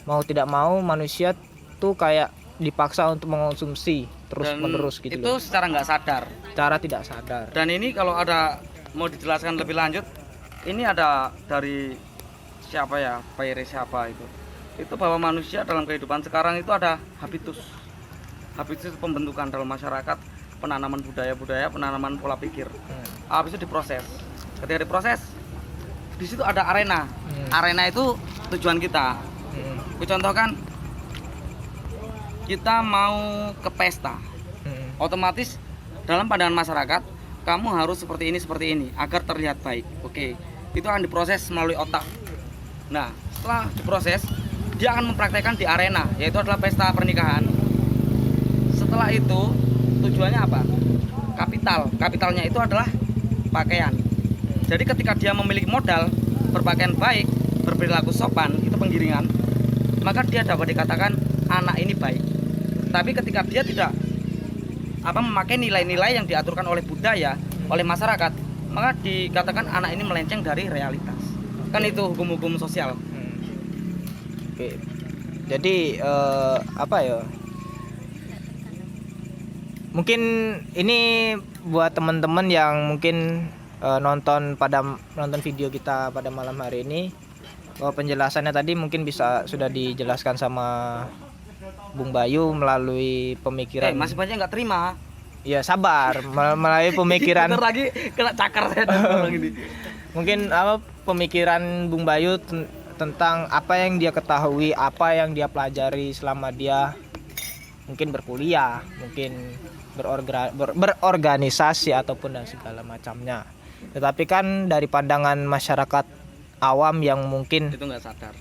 mau tidak mau manusia tuh kayak dipaksa untuk mengonsumsi terus-menerus gitu itu loh. secara nggak sadar. Cara tidak sadar. Dan ini kalau ada mau dijelaskan lebih lanjut, ini ada dari siapa ya, Paire siapa itu bahwa manusia dalam kehidupan sekarang itu ada habitus itu pembentukan dalam masyarakat, penanaman budaya-budaya, penanaman pola pikir. Habis itu diproses. Ketika diproses, di situ ada arena. Arena itu tujuan kita. Aku contohkan, kita mau ke pesta. Otomatis dalam pandangan masyarakat, kamu harus seperti ini agar terlihat baik. Oke, itu akan diproses melalui otak. Nah, setelah diproses, dia akan mempraktekkan di arena, yaitu adalah pesta pernikahan. Setelah itu tujuannya apa? Kapitalnya itu adalah pakaian. Jadi ketika dia memiliki modal, berpakaian baik, berperilaku sopan, itu penggiringan, maka dia dapat dikatakan anak ini baik. Tapi ketika dia tidak memakai nilai-nilai yang diaturkan oleh budaya, oleh masyarakat, maka dikatakan anak ini melenceng dari realitas. Kan itu hukum-hukum sosial. Oke. Jadi mungkin ini buat teman-teman yang mungkin nonton video kita pada malam hari ini, bahwa penjelasannya tadi mungkin sudah dijelaskan sama Bung Bayu melalui pemikiran. Masih banyak nggak terima. Ya sabar, melalui pemikiran. Bentar lagi kena cakar saya orang ini. Mungkin pemikiran Bung Bayu tentang apa yang dia ketahui, apa yang dia pelajari selama dia mungkin berkuliah, mungkin berorganisasi ataupun dan segala macamnya. Tetapi kan dari pandangan masyarakat awam yang mungkin itu nggak sadar,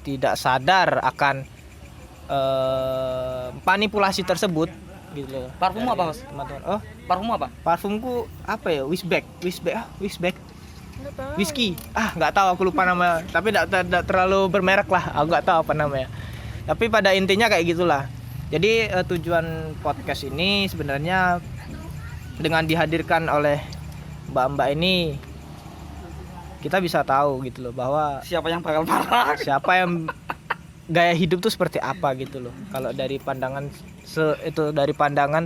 tidak sadar akan manipulasi tersebut gitu loh. Parfum apa, Mas? Teman-teman. Oh, Parfum apa? parfumku apa ya? Whisbeck. Whisky. Nggak tahu, aku lupa nama. Tapi tidak terlalu bermerek lah. Aku nggak tahu apa namanya. Tapi pada intinya kayak gitulah. Jadi tujuan podcast ini sebenarnya dengan dihadirkan oleh mbak-mbak ini, kita bisa tahu gitu loh bahwa Siapa yang bakal marah? siapa yang gaya hidup tuh seperti apa gitu loh. Kalau dari pandangan dari pandangan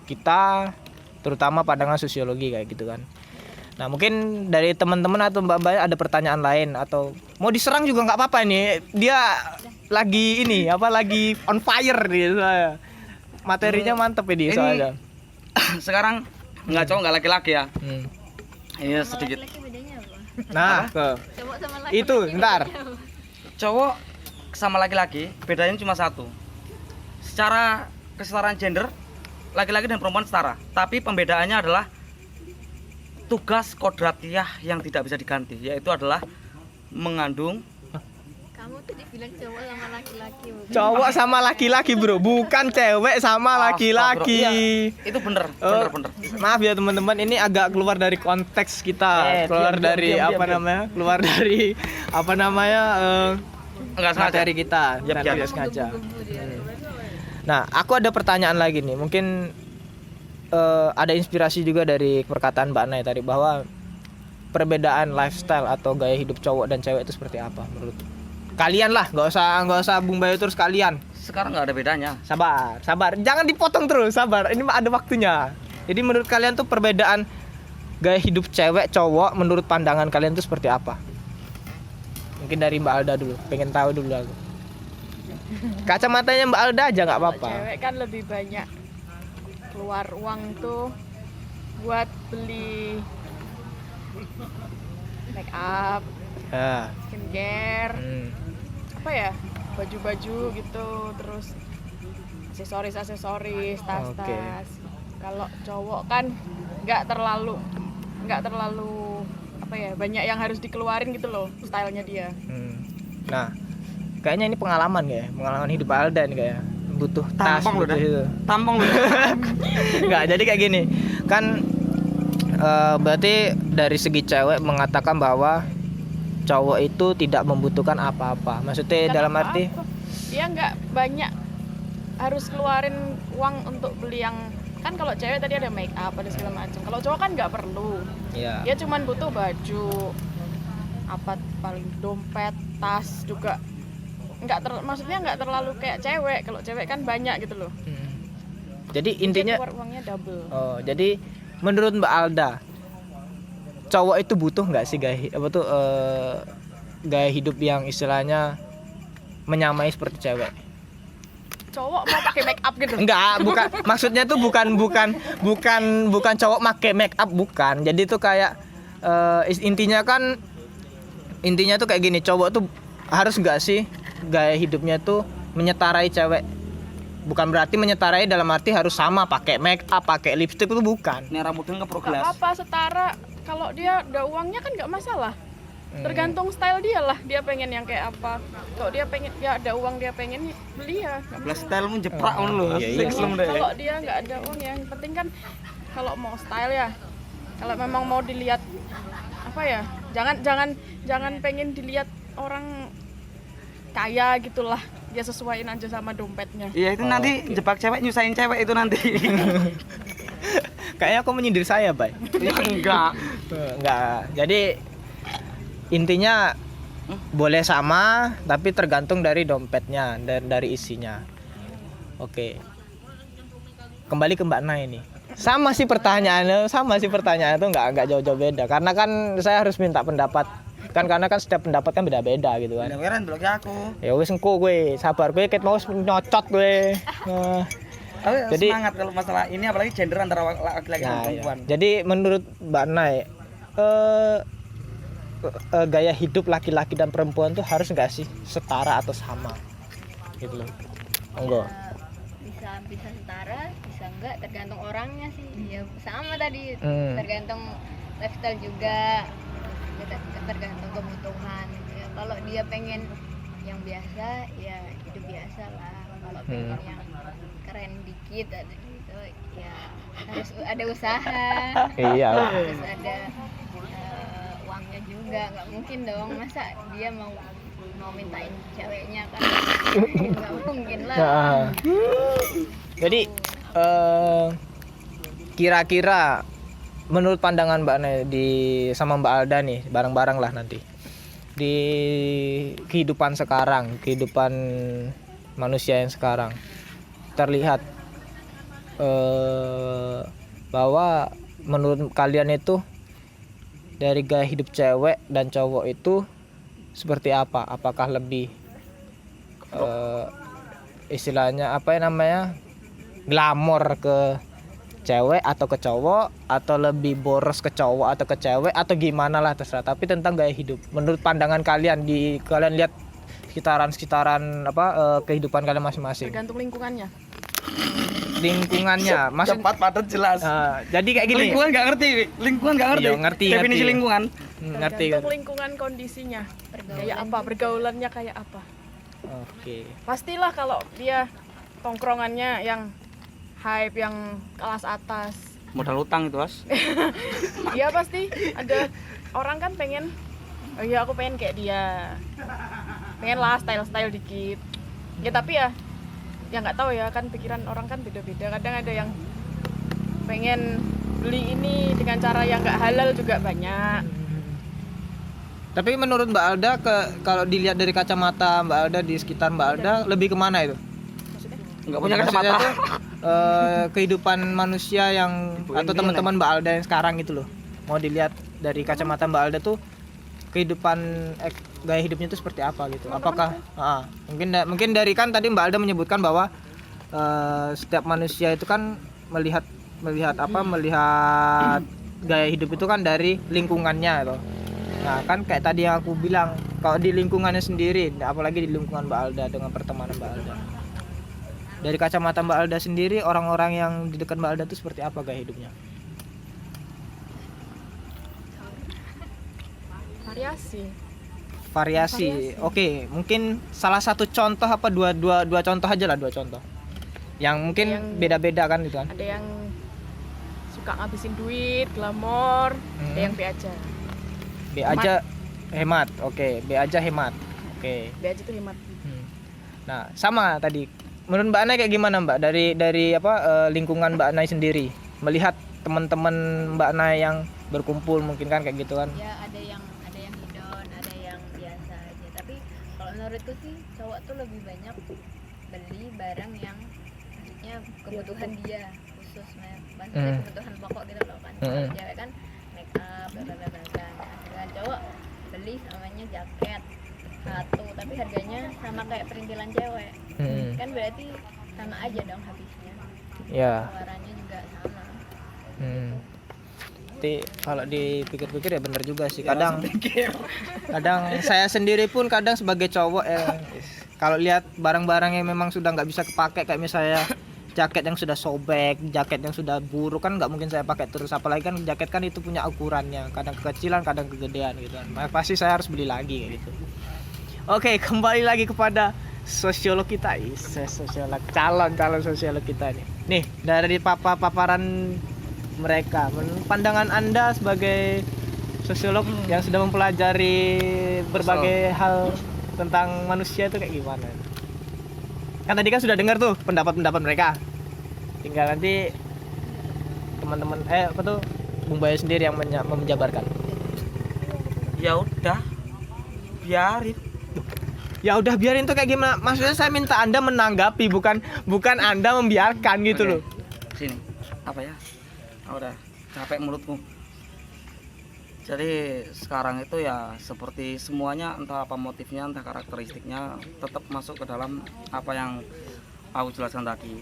kita, terutama pandangan sosiologi kayak gitu kan. Nah, mungkin dari teman-teman atau mbak-mbak ada pertanyaan lain atau mau diserang juga nggak apa-apa nih. Dia lagi lagi on fire nih soalnya. Materinya mantep ini soalnya. Sekarang nggak cowok nggak laki-laki ya. Iya sedikit. Laki-laki bedanya apa? Nah, Cowok sama laki itu ntar. Cowok sama laki-laki bedanya cuma satu. Secara kesetaraan gender, laki-laki dan perempuan setara. Tapi pembedaannya adalah tugas kodratiah yang tidak bisa diganti, yaitu adalah mengandung. Kamu tuh Tadi bilang cowok sama laki-laki bukan? Cowok sama laki-laki bro, bukan cewek sama laki-laki. Iya, itu bener. Maaf ya teman-teman, ini agak keluar dari konteks kita, keluar dari keluar dari apa namanya Enggak sengaja. materi kita, tidak sengaja. Nah, aku ada pertanyaan lagi nih, mungkin ada inspirasi juga dari perkataan Mbak Nay tadi bahwa perbedaan lifestyle atau gaya hidup cowok dan cewek itu seperti apa menurut kalian lah, nggak usah Bung Bayu terus kalian. Sekarang nggak ada bedanya. Sabar, jangan dipotong terus, sabar. Ini mah ada waktunya. Jadi menurut kalian tuh perbedaan gaya hidup cewek cowok menurut pandangan kalian tuh seperti apa? Mungkin dari Mbak Alda dulu, pengen tahu dulu aku. Kacamatanya Mbak Alda aja nggak apa-apa. Cewek kan lebih banyak keluar uang tuh buat beli make up, Ya. skincare, Hmm. apa ya, baju-baju gitu, terus aksesoris, tas-tas. Oke. Kalau cowok kan nggak terlalu apa ya, banyak yang harus dikeluarin gitu loh, stylenya dia. Nah, kayaknya ini pengalaman hidup Alda nih kayaknya. Butuh tas Tampang lu dah. gitu. Tampang lu. Nggak, jadi kayak gini kan, berarti dari segi cewek mengatakan bahwa cowok itu tidak membutuhkan apa-apa. Maksudnya Bukan dalam apa-apa. arti Dia nggak banyak harus keluarin uang untuk beli yang, kan kalau cewek tadi ada make up, ada segala macam. Kalau cowok kan nggak perlu. ya. Dia cuman butuh baju, apa paling dompet, tas juga. Maksudnya nggak terlalu kayak cewek. Kalau cewek kan banyak gitu loh. Jadi Dia intinya keluar uangnya double. jadi menurut Mbak Alda, cowok itu butuh nggak sih gaya hidup yang istilahnya menyamai seperti cewek? Cowok mau pakai make up gitu. Enggak, bukan. Maksudnya tuh bukan cowok make make up, bukan. Jadi tuh kayak intinya tuh kayak gini, cowok tuh harus nggak sih gaya hidupnya tuh menyetarai cewek? Bukan berarti menyetarai dalam arti harus sama, pakai make up, pakai lipstick, itu bukan. Ini rambutnya nggak pro Nggak gelas. apa-apa, setara. Kalau dia ada uangnya kan nggak masalah. Tergantung style dia lah, dia pengen yang kayak apa. Kalau dia pengen, ya ada uang, dia pengen beli ya. nggak Belas masalah. style menjeprak lu. Iya. Kalau dia nggak ada uang, yang penting kan kalau mau style ya, kalau memang mau dilihat apa ya, jangan pengen dilihat orang kaya gitulah, dia sesuaiin aja sama dompetnya. Iya itu nanti jebak cewek, nyusahin cewek itu nanti. Kayaknya aku menyindir saya, Bay. Ya enggak. Enggak. Jadi intinya boleh sama, tapi tergantung dari dompetnya dan dari isinya. Oke. Kembali ke Mbak Nay ini. Sama sih pertanyaannya tuh nggak jauh-jauh beda. Karena kan saya harus minta pendapat. Karena kan setiap pendapat kan beda-beda gitu kan. Beneran bloknya aku. Ya wis engko kowe, sabar kowe ket mau nyocot kowe. Aku Jadi- semangat kalau masalah ini, apalagi gender antara laki-laki dan Nah, perempuan. iya. Jadi menurut Mbak Nay, gaya hidup laki-laki dan perempuan tuh harus nggak sih setara atau sama gitu loh? Enggak. Bisa setara, bisa enggak, tergantung orangnya sih. Ya sama tadi, tergantung lifestyle juga, tergantung kebutuhan. Ya, kalau dia pengen yang biasa, ya hidup biasa lah. Kalau pengen yang keren dikit ada gitu, ya harus ada usaha. Iya. Harus ada uangnya juga, nggak mungkin dong masa dia mau mintain ceweknya kan nggak mungkin lah. Nah, jadi kira-kira menurut pandangan Mbak Nay sama Mbak Alda nih, bareng-bareng lah nanti di kehidupan sekarang, kehidupan manusia yang sekarang, terlihat bahwa menurut kalian itu dari gaya hidup cewek dan cowok itu seperti apa? Apakah lebih istilahnya apa ya namanya, glamor ke cewek atau ke cowok, atau lebih boros ke cowok atau ke cewek, atau gimana lah terserah. Tapi tentang gaya hidup, menurut pandangan kalian, kalian lihat sekitaran apa kehidupan kalian masing-masing. Tergantung lingkungannya. Lingkungannya, maksud Cepat, padat, jelas. jadi kayak gini. Lingkungan nggak ngerti. Iya, ngerti, Definisi ngerti. lingkungan. Ngerti. Tergantung lingkungan kondisinya. Kayak apa, pergaulannya kayak apa. Oke. Pastilah kalau dia tongkrongannya yang hype, yang kelas atas. Modal utang itu, Mas. Iya pasti ada orang kan pengen, oh iya aku pengen kayak dia, pengen lah style dikit ya, tapi ya nggak tahu ya, kan pikiran orang kan beda-beda. Kadang ada yang pengen beli ini dengan cara yang nggak halal juga banyak. Tapi menurut Mbak Alda, kalau dilihat dari kacamata Mbak Alda, di sekitar Mbak Alda, lebih kemana itu? Maksudnya Enggak punya Maksudnya kacamata. tuh, kehidupan manusia yang atau teman-teman Mbak Alda yang sekarang itu loh, mau dilihat dari kacamata Mbak Alda tuh kehidupan gaya hidupnya itu seperti apa gitu. Apakah mungkin dari kan tadi Mbak Alda menyebutkan bahwa setiap manusia itu kan melihat gaya hidup itu kan dari lingkungannya gitu. Nah kan kayak tadi yang aku bilang, kalau di lingkungannya sendiri, apalagi di lingkungan Mbak Alda dengan pertemanan Mbak Alda, dari kacamata Mbak Alda sendiri, orang-orang yang di dekat Mbak Alda itu seperti apa gaya hidupnya? Variasi. Oke, mungkin salah satu contoh apa dua contoh aja lah, dua contoh yang mungkin beda-beda kan gitu kan. Ada yang suka ngabisin duit, glamor, ada yang B aja. B aja hemat. Oke, B aja hemat. Oke. B aja tuh hemat. Nah, sama tadi. Menurut Mbak Nay kayak gimana Mbak? Dari lingkungan Mbak Nay sendiri, melihat teman-teman Mbak Nay yang berkumpul mungkin kan kayak gitu kan? Ya ada yang hedon, ada yang biasa aja. Tapi kalau menurutku sih cowok tuh lebih banyak beli barang yang maksudnya kebutuhan dia khusus, maksudnya kebutuhan pokok gitu loh kan. Kalau cewek kan make up, bla bla bla. Nah, cowok beli namanya jaket satu, tapi harganya sama kayak perintilan cewek. Kan berarti sama aja dong habisnya. Ya. Pengeluarannya juga sama. Jadi kalau dipikir-pikir ya bener juga sih. Kadang saya sendiri pun kadang sebagai cowok kalau lihat barang-barang yang memang sudah nggak bisa kepake, kayak misalnya jaket yang sudah sobek, jaket yang sudah buruk, kan nggak mungkin saya pakai terus. Apalagi kan jaket kan itu punya ukurannya, kadang kekecilan, kadang kegedean gitu kan. Maka pasti saya harus beli lagi kayak gitu. Oke, kembali lagi kepada sosiolog kita, calon sosiolog kita nih. Nih, dari paparan mereka, pandangan Anda sebagai sosiolog yang sudah mempelajari berbagai hal tentang manusia itu kayak gimana? Kan tadi kan sudah dengar tuh pendapat mereka. Tinggal nanti teman-teman Bung Bayu sendiri yang menjabarkan. Ya udah, biarin. Ya udah biarin tuh kayak gimana? Maksudnya saya minta Anda menanggapi, bukan Anda membiarkan gitu loh. Sini. Apa ya? Udah capek mulutku. Jadi sekarang itu ya seperti semuanya, entah apa motifnya, entah karakteristiknya, tetap masuk ke dalam apa yang aku jelaskan tadi.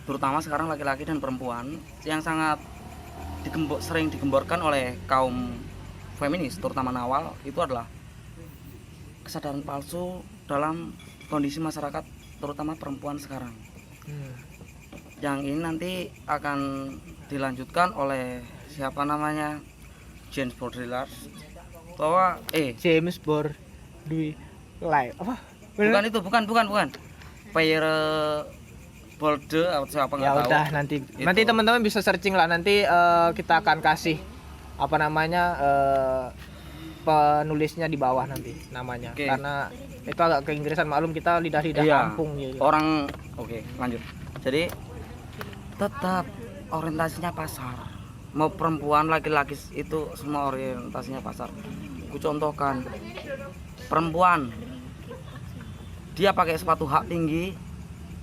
Terutama sekarang laki-laki dan perempuan yang sangat sering digemborkan oleh kaum feminis, terutama Nawal, itu adalah kesadaran palsu dalam kondisi masyarakat, terutama perempuan sekarang. Yang ini nanti akan dilanjutkan oleh siapa namanya, James Baudrillard, bahwa James Baudrillard apa? Bukan itu, bukan. Pierre Bourdieu atau siapa nggak tahu. Ya udah, nanti teman-teman bisa searching lah. Nanti kita akan kasih apa namanya penulisnya di bawah nanti namanya. Oke. Karena itu agak keinggrisan, maklum kita lidah kampung gitu. Orang lanjut. Jadi tetap orientasinya pasar. Mau perempuan, laki-laki itu semua orientasinya pasar. Aku contohkan, perempuan dia pakai sepatu hak tinggi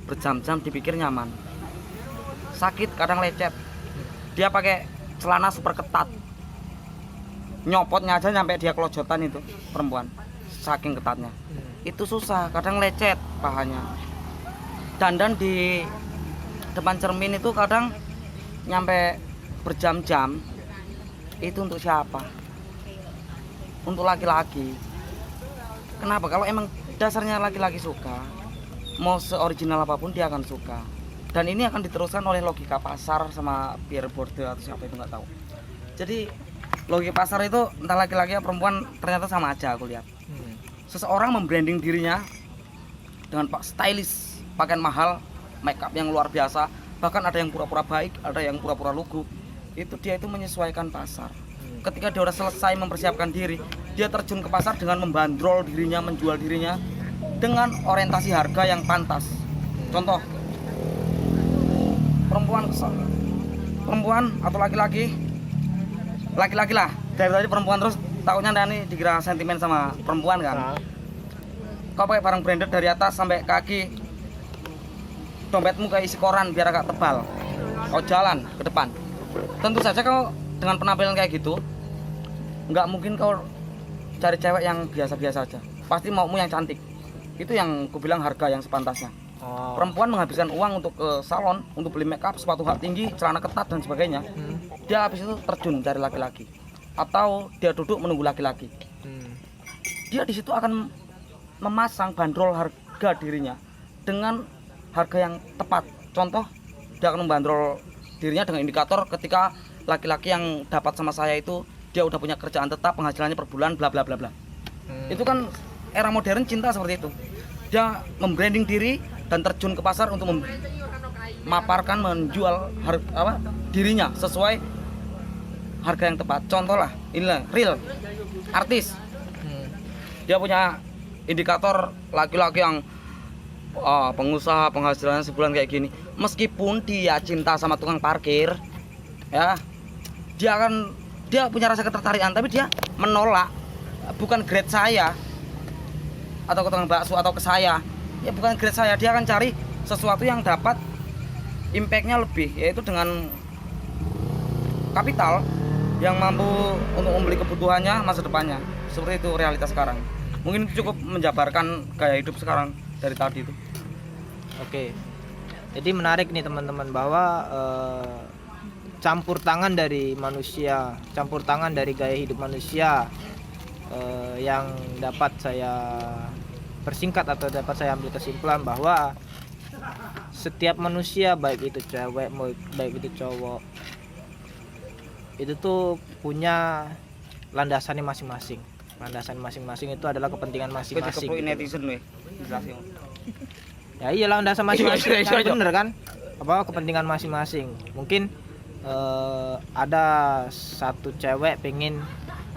berjam-jam dipikir nyaman, sakit kadang lecet. Dia pakai celana super ketat, nyopotnya aja sampai dia kelojotan itu perempuan, saking ketatnya. Itu susah, kadang lecet pahanya. Dandan di depan cermin itu kadang nyampe berjam-jam. Itu untuk siapa? Untuk laki-laki. Kenapa? Kalau emang dasarnya laki-laki suka, mau seoriginal apapun dia akan suka. Dan ini akan diteruskan oleh logika pasar sama Pierre Bourdieu atau siapa itu nggak tahu. Jadi logika pasar itu entah laki-laki atau perempuan ternyata sama aja aku lihat. Seseorang membranding dirinya dengan pak stylish, pakaian mahal, make up yang luar biasa, bahkan ada yang pura-pura baik, ada yang pura-pura lugu. Itu dia itu menyesuaikan pasar. Ketika dia udah selesai mempersiapkan diri, dia terjun ke pasar dengan membandrol dirinya, menjual dirinya dengan orientasi harga yang pantas. Contoh, perempuan atau laki-laki lah, dari tadi perempuan terus takutnya anda nih dikira sentimen sama perempuan kan. Kau pakai barang branded dari atas sampai kaki, dompetmu kayak isi koran biar agak tebal, kau jalan ke depan, tentu saja kau dengan penampilan kayak gitu nggak mungkin kau cari cewek yang biasa-biasa aja, pasti maumu yang cantik. Itu yang kubilang harga yang sepantasnya. Perempuan menghabiskan uang untuk ke salon, untuk beli make up, sepatu hak tinggi, celana ketat dan sebagainya. Dia habis itu terjun cari laki-laki, atau dia duduk menunggu laki-laki. Dia di situ akan memasang bandrol harga dirinya dengan harga yang tepat. Contoh, dia akan membandrol dirinya dengan indikator ketika laki-laki yang dapat sama saya itu dia udah punya kerjaan tetap, penghasilannya per bulan, bla bla bla bla. Itu kan era modern cinta seperti itu. Dia membranding diri dan terjun ke pasar untuk memaparkan, menjual dirinya sesuai harga yang tepat. Contoh lah, inilah real artis. Dia punya indikator laki-laki yang pengusaha, penghasilannya sebulan kayak gini. Meskipun dia cinta sama tukang parkir, ya, dia punya rasa ketertarikan, tapi dia menolak. Bukan grade saya atau ke tukang bakso atau ke saya, ya bukan grade saya. Dia akan cari sesuatu yang dapat impactnya lebih, yaitu dengan kapital yang mampu untuk membeli kebutuhannya masa depannya. Seperti itu realitas sekarang. Mungkin cukup menjabarkan gaya hidup sekarang dari tadi itu. Oke, jadi menarik nih teman-teman bahwa campur tangan dari manusia, campur tangan dari gaya hidup manusia yang dapat saya persingkat atau dapat saya ambil kesimpulan bahwa setiap manusia, baik itu cewek baik itu cowok, itu tuh punya landasannya masing-masing. Landasan masing-masing itu adalah kepentingan masing-masing. Netizen nih. Ya iyalah, landasan masing-masing kan, bener kan? Apa kepentingan masing-masing. Mungkin ada satu cewek pengen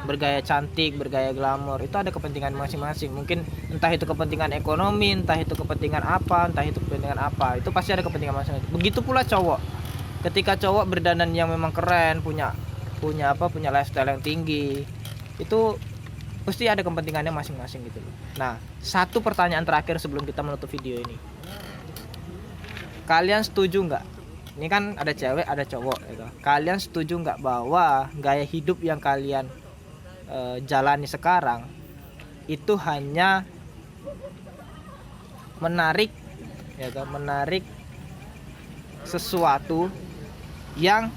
bergaya cantik, bergaya glamor, itu ada kepentingan masing-masing. Mungkin entah itu kepentingan ekonomi, entah itu kepentingan apa, itu pasti ada kepentingan masing-masing. Begitu pula cowok. Ketika cowok berdandan yang memang keren, punya lifestyle yang tinggi, itu pasti ada kepentingannya masing-masing gitu loh. Nah, satu pertanyaan terakhir sebelum kita menutup video ini. Kalian setuju nggak? Ini kan ada cewek, ada cowok gitu. Kalian setuju nggak bahwa gaya hidup yang kalian jalani sekarang itu hanya menarik sesuatu yang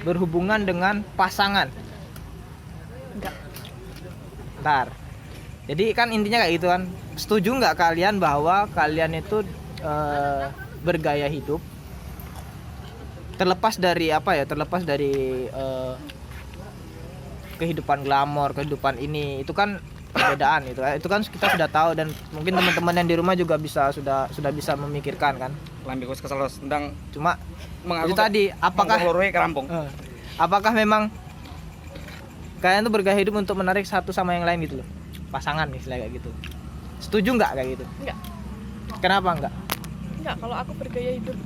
berhubungan dengan pasangan? Bentar. Jadi kan intinya kayak gitu kan. Setuju nggak kalian bahwa kalian itu bergaya hidup terlepas dari kehidupan glamor, kehidupan ini, itu kan perbedaan itu kan kita sudah tahu, dan mungkin teman-teman yang di rumah juga sudah bisa memikirkan kan. Lambe kesel tentang Cuma itu tadi, apakah memang kalian tuh bergaya hidup untuk menarik satu sama yang lain gitu loh, pasangan misalnya kayak gitu? Setuju nggak kayak gitu? Enggak. Kenapa enggak? Enggak, kalau aku bergaya hidup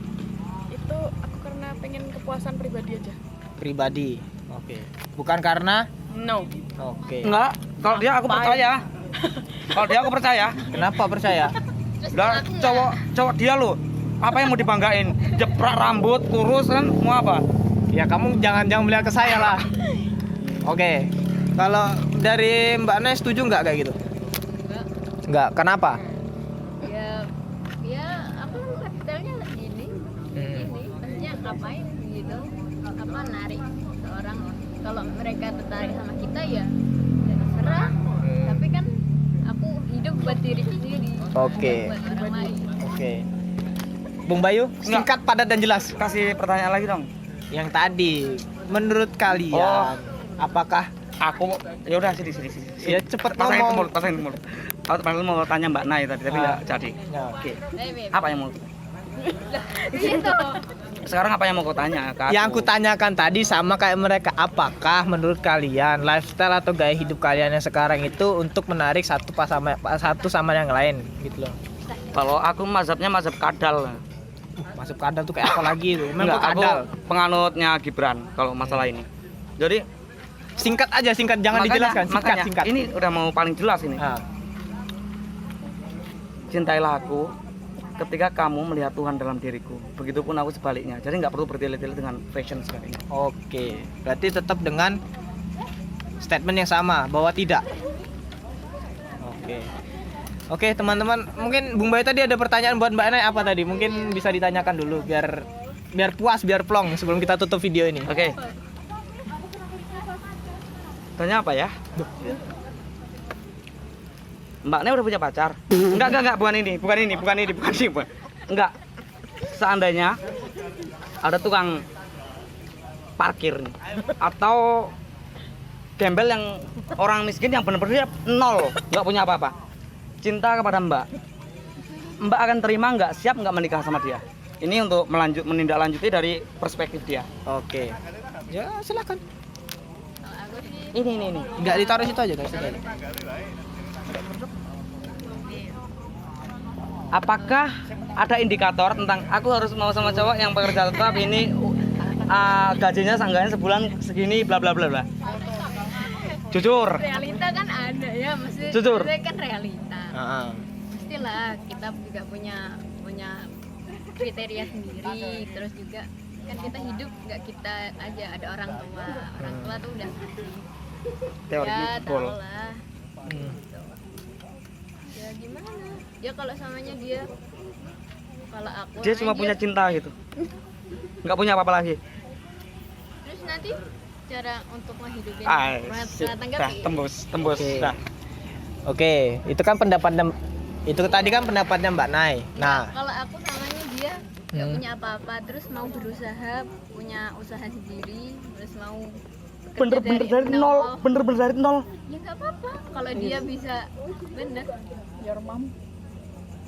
itu aku karena pengen kepuasan pribadi aja. Pribadi. Oke. Bukan karena No. Oke. Enggak, kalau dia aku percaya. Kalau dia aku percaya. Kenapa percaya? Lah cowok dia lo. Apa yang mau dibanggain? Jeprak rambut, kurus kan, mau apa? Ya kamu jangan melihat ke saya lah. Oke. Kalau dari Mbak Nes setuju nggak kayak gitu? Enggak. Kenapa? Ya aku lifestyle-nya ini maksudnya ngapain gitu, apa narik seorang, kalau mereka tertarik sama kita ya terserah, tapi kan aku hidup buat diri sendiri. Oke. Buat orang lain. Oke. Bung Bayu, singkat, padat dan jelas. Kasih pertanyaan lagi dong. Yang tadi, menurut kalian, apakah Aku ya udah sini. ya cepet Pasangin ke ngomong? mulut. Aku padahal mau tanya Mbak Nay tadi tapi nggak jadi. Ya. Oke. Baik. Apa yang mau? Gitu. Sekarang apa yang mau kau tanya ke aku? Yang aku tanyakan tadi sama kayak mereka, apakah menurut kalian lifestyle atau gaya hidup kalian yang sekarang itu untuk menarik satu sama yang lain gitu loh. Kalau aku mazhabnya mazhab kadal. Masuk kadal tuh kayak apa lagi tuh? Memang Enggak, kok aku kadal. penganutnya Gibran kalau masalah ini. Jadi Singkat aja, jangan dijelaskan, singkat. Ini udah mau paling jelas ini. Ah, Cintailah aku ketika kamu melihat Tuhan dalam diriku. Begitupun aku sebaliknya. Jadi nggak perlu bertele-tele dengan fashion sekarang ini. Oke, berarti tetap dengan statement yang sama bahwa tidak. Oke, teman-teman, mungkin Bung Bayu tadi ada pertanyaan buat Mbak Nay apa tadi? Mungkin bisa ditanyakan dulu biar puas, biar plong sebelum kita tutup video ini. Oke. Tanya apa ya? Mbak Nay udah punya pacar? Enggak, bukan ini. Enggak. Seandainya ada tukang parkir nih, atau gembel yang orang miskin yang benar-benar dia nol, nggak punya apa-apa, cinta kepada Mbak akan terima nggak, siap nggak menikah sama dia? Ini untuk menindaklanjuti dari perspektif dia. Oke. Ya, silakan. Kalau aku sih Ini. Enggak ditaruh situ aja, guys. Apakah ada indikator tentang aku harus mau sama cowok yang pekerja tetap ini gajinya seenggaknya sebulan segini bla bla bla bla? Jujur. realita kan ada ya, maksudnya Jujur. maksudnya kan realita. Heeh. Pastilah kita juga punya kriteria sendiri, terus juga kan kita hidup nggak kita aja, ada orang tua tuh udah pasti Teorinya ya betul. tau lah gitu. Ya gimana ya kalau samanya dia, kalau aku Dia cuma aja, punya cinta gitu, nggak punya apa-apa lagi. terus nanti cara untuk menghidupin Sip. rumah tangga Dah, tembus. Oke. Dah. Oke, itu kan tadi kan pendapatnya Mbak Nay. Nah, kalau aku samanya dia nggak Hmm. punya apa-apa, terus mau berusaha punya usaha sendiri, terus mau bekerja Bener-bener dari nol. ya nggak apa-apa kalau dia bisa bener Biar mampu.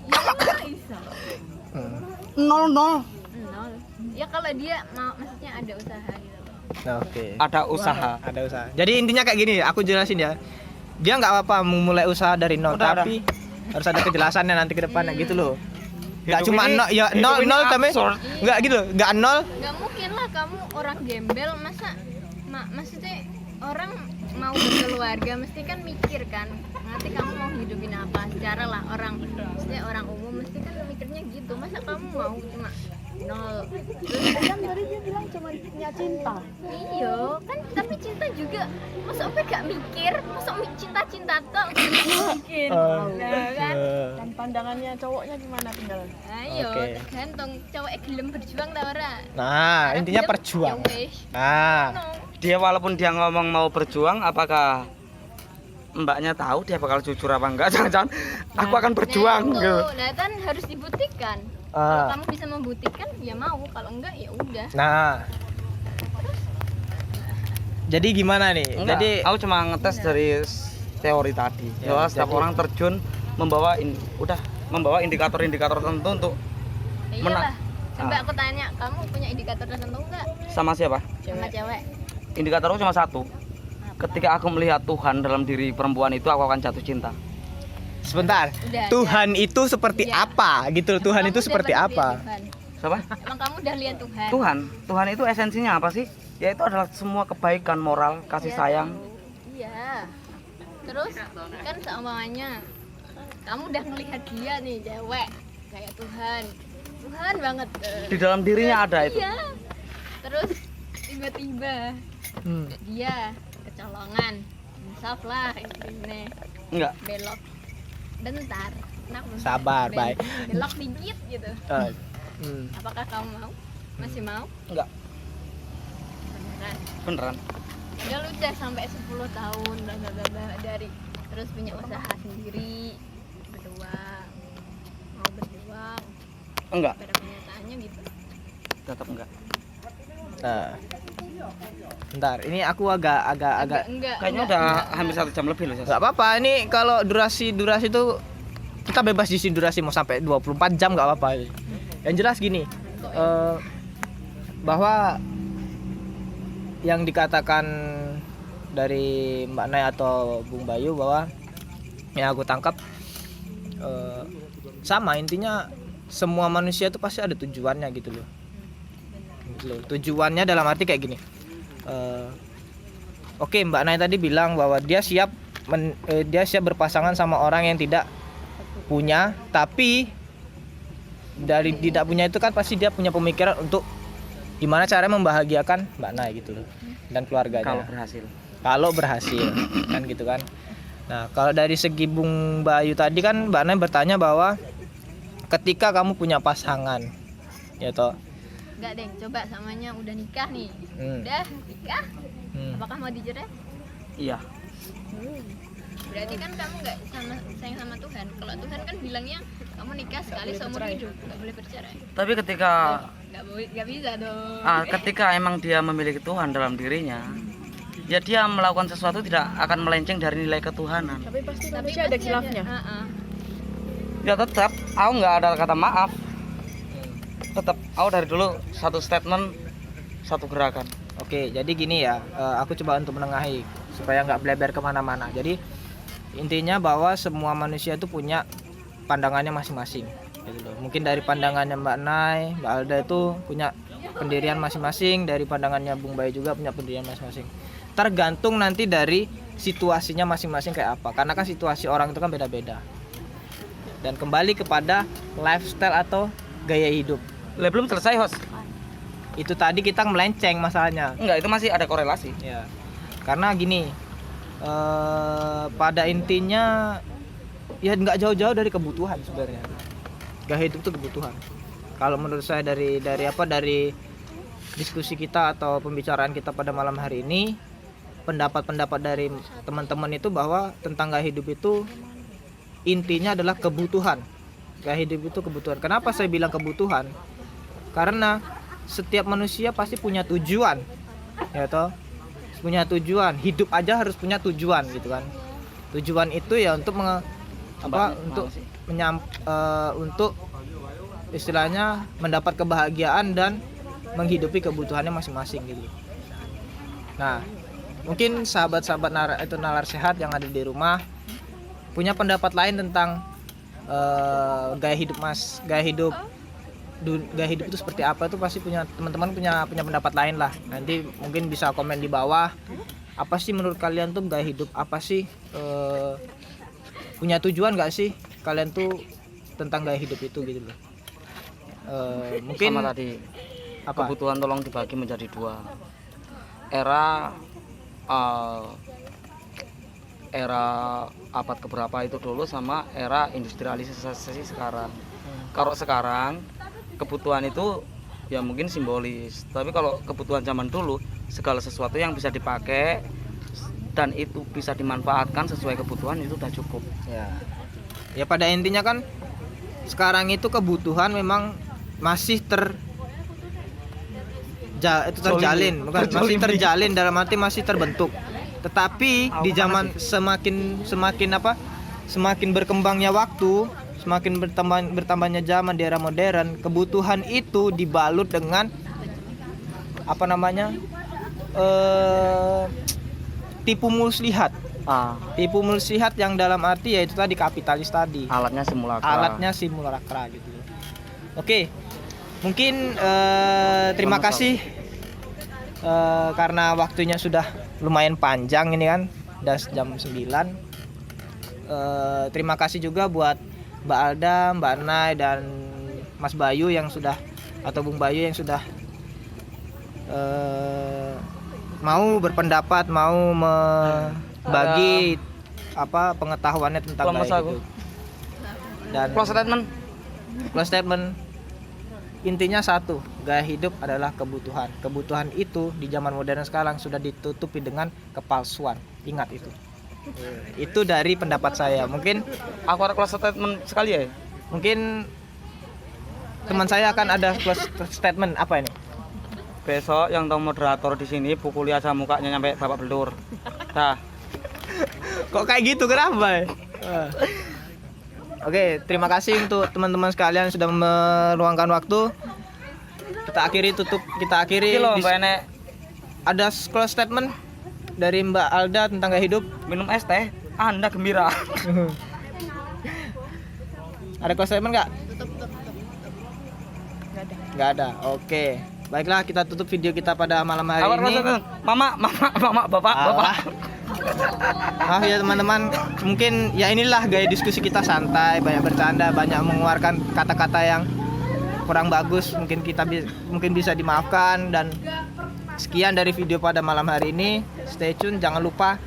ya bisa Nol. nol ya kalau dia mau, maksudnya ada usaha gitu loh. oke. Ada usaha. Ada usaha. Jadi intinya kayak gini, aku jelasin ya. Dia nggak apa-apa memulai usaha dari nol, Udah, tapi harus ada kejelasannya nanti ke depannya gitu loh. Nggak Hidup cuma ini- nol, ya hidup nol ini nol tapi absurd. nggak gitu, nggak nol. nggak mungkin lah kamu orang gembel masa maksudnya orang mau berkeluarga mesti kan mikir kan nanti kamu mau hidupin apa, secara lah maksudnya orang umum mesti kan mikirnya gitu, masa kamu mau cuma nol Kan tadi dia bilang cuma punya cinta. iyo kan, tapi cinta juga masa apa gak mikir, masa cinta tok mungkin nah kan. Dan pandangannya cowoknya gimana tinggal? Ayo, Oke. tergantung cowok gelem berjuang ta ora. Nah, Karena intinya gelem, perjuang. ya wis. Nah, No. Dia walaupun dia ngomong mau berjuang, apakah Mbaknya tahu dia bakal jujur apa enggak? Jangan-jangan aku akan berjuang Nah, itu. gitu. Nah, kan harus dibuktikan. Kalau ah, kamu bisa membuktikan ya mau, kalau enggak ya udah. nah. Jadi gimana nih? Enggak, Jadi aku cuma ngetes dari teori tadi. Ya, Bahwa setiap jadi- orang terjun membawa indikator-indikator tertentu untuk Ya Menang. iyalah. Coba Ah. aku tanya, kamu punya indikator tertentu enggak sama siapa? sama cewek? Indikatorku cuma satu. Ketika aku melihat Tuhan dalam diri perempuan itu, aku akan jatuh cinta. sebentar. Udah, Tuhan itu seperti Iya. apa? Gitu loh, Tuhan Kamu itu udah seperti pernah apa? lihat Tuhan? Siapa? Emang kamu udah lihat Tuhan? Tuhan itu esensinya apa sih? Yaitu adalah semua kebaikan moral, kasih Iya, sayang. tahu. Iya. Terus kan seumpamanya kamu udah ngelihat dia nih cewek kayak Tuhan banget. Di dalam dirinya ada itu. Iya. Terus tiba-tiba Hmm. dia kecolongan, insaf lah ini Enggak. belok. Bentar. Sabar, baik. Belok dikit gitu. Hmm. Apakah kamu mau? Masih mau? Enggak. Beneran. Beneran. Udah lu udah sampai 10 tahun bla bla bla bla, dari terus punya usaha sendiri, berjuang, mau berjuang Enggak. pada kenyataannya gitu. Tetap enggak. Nah, bentar, ini aku agak enggak Kayaknya udah hampir 1 jam lebih loh. Sas. nggak apa-apa. Ini kalau durasi itu kita bebas di sini, durasi mau sampai 24 jam nggak apa-apa. Yang jelas gini, bahwa yang dikatakan dari Mbak Nay atau Bung Bayu bahwa yang aku tangkap sama, intinya semua manusia itu pasti ada tujuannya gitu loh. Tujuannya dalam arti kayak gini. Oke, Mbak Nay tadi bilang bahwa dia siap berpasangan sama orang yang tidak punya, tapi dari tidak punya itu kan pasti dia punya pemikiran untuk gimana cara membahagiakan Mbak Nay gitu loh dan keluarganya. Kalau berhasil kan gitu kan. Nah, kalau dari segi Bung Bayu tadi kan Mbak Nay bertanya bahwa ketika kamu punya pasangan, ya toh. enggak deng, coba samanya udah nikah nih. Udah nikah, apakah mau dicerai? Iya. Berarti kan kamu nggak sayang sama Tuhan. Kalau Tuhan kan bilangnya kamu nikah sekali seumur hidup, nggak boleh bercerai. Tapi ketika Nggak bisa dong. ketika emang dia memiliki Tuhan dalam dirinya, ya dia melakukan sesuatu tidak akan melenceng dari nilai ketuhanan. Tapi pasti manusia ada khilafnya. Ya tetap, aku nggak ada kata maaf. Tetap, aku dari dulu satu statement, satu gerakan. Oke, jadi gini ya, aku coba untuk menengahi supaya nggak bleber kemana-mana. Jadi intinya bahwa semua manusia itu punya pandangannya masing-masing. Gitu loh. Mungkin dari pandangannya Mbak Nay, Mbak Alda itu punya pendirian masing-masing, dari pandangannya Bung Bayu juga punya pendirian masing-masing. Tergantung nanti dari situasinya masing-masing kayak apa. Karena kan situasi orang itu kan beda-beda. Dan kembali kepada lifestyle atau gaya hidup. Belum selesai, host. Itu tadi kita melenceng masalahnya. Enggak, itu masih ada korelasi. Ya, karena gini, pada intinya ya nggak jauh-jauh dari kebutuhan sebenarnya. Gaya hidup itu kebutuhan. Kalau menurut saya dari diskusi kita atau pembicaraan kita pada malam hari ini, pendapat-pendapat dari teman-teman itu bahwa tentang gaya hidup itu intinya adalah kebutuhan. Gaya hidup itu kebutuhan. Kenapa saya bilang kebutuhan? Karena setiap manusia pasti punya tujuan, ya toh, punya tujuan. Hidup aja harus punya tujuan gitu kan. Tujuan itu ya untuk untuk istilahnya mendapat kebahagiaan dan menghidupi kebutuhannya masing-masing gitu. Nah, mungkin sahabat-sahabat nalar sehat yang ada di rumah punya pendapat lain tentang gaya hidup itu seperti apa, itu pasti teman-teman punya pendapat lain lah. Nanti mungkin bisa komen di bawah, apa sih menurut kalian tuh gaya hidup apa sih, punya tujuan gak sih kalian tuh tentang gaya hidup itu gitu loh. Mungkin sama tadi apa? Kebutuhan tolong dibagi menjadi 2. Era abad keberapa itu dulu sama era industrialisasi sekarang. Kalau sekarang kebutuhan itu ya mungkin simbolis, tapi kalau kebutuhan zaman dulu segala sesuatu yang bisa dipakai dan itu bisa dimanfaatkan sesuai kebutuhan itu udah cukup. Ya pada intinya kan sekarang itu kebutuhan memang masih terjalin, bukan masih terjalin dalam arti masih terbentuk. Tetapi di zaman semakin berkembangnya waktu, semakin bertambahnya zaman di era modern, kebutuhan itu dibalut dengan tipu muslihat. Tipu muslihat yang dalam arti yaitu tadi kapitalis tadi. Alatnya simulakra gitu. Oke. Mungkin terima kasih karena waktunya sudah lumayan panjang ini kan, udah jam 9. Terima kasih juga buat Mbak Alda, Mbak Nay dan Mas Bayu yang sudah, atau Bung Bayu yang sudah mau berpendapat, mau membagi pengetahuannya tentang gaya hidup. Dan close statement intinya satu, gaya hidup adalah kebutuhan. Kebutuhan itu di zaman modern sekarang sudah ditutupi dengan kepalsuan. Ingat itu. Itu dari pendapat saya. Mungkin aku ada close statement sekali ya. Mungkin teman saya akan ada close statement apa ini? besok yang tahu moderator di sini pukuli aja mukanya nyampe babak belur. Dah. Kok kayak gitu, kenapa? Oke, terima kasih untuk teman-teman sekalian sudah meluangkan waktu. Kita akhiri Iki lho, dis- Mbak Enek ada close statement dari Mbak Alda tentang gaya hidup. minum es teh, Anda gembira. Ada close statement nggak? Nggak ada. Nggak ada. Oke. Baiklah, kita tutup video kita pada malam hari ini. Mama, bapak. Alah. Maaf ya teman-teman, mungkin ya inilah gaya diskusi kita, santai, banyak bercanda, banyak mengeluarkan kata-kata yang kurang bagus, mungkin bisa dimaafkan. Dan sekian dari video pada malam hari ini. Stay tune, jangan lupa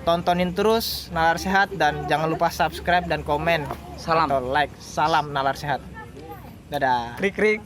tontonin terus Nalar Sehat, dan jangan lupa subscribe dan komen Salam. atau like. Salam Nalar Sehat. Dadah. Krik.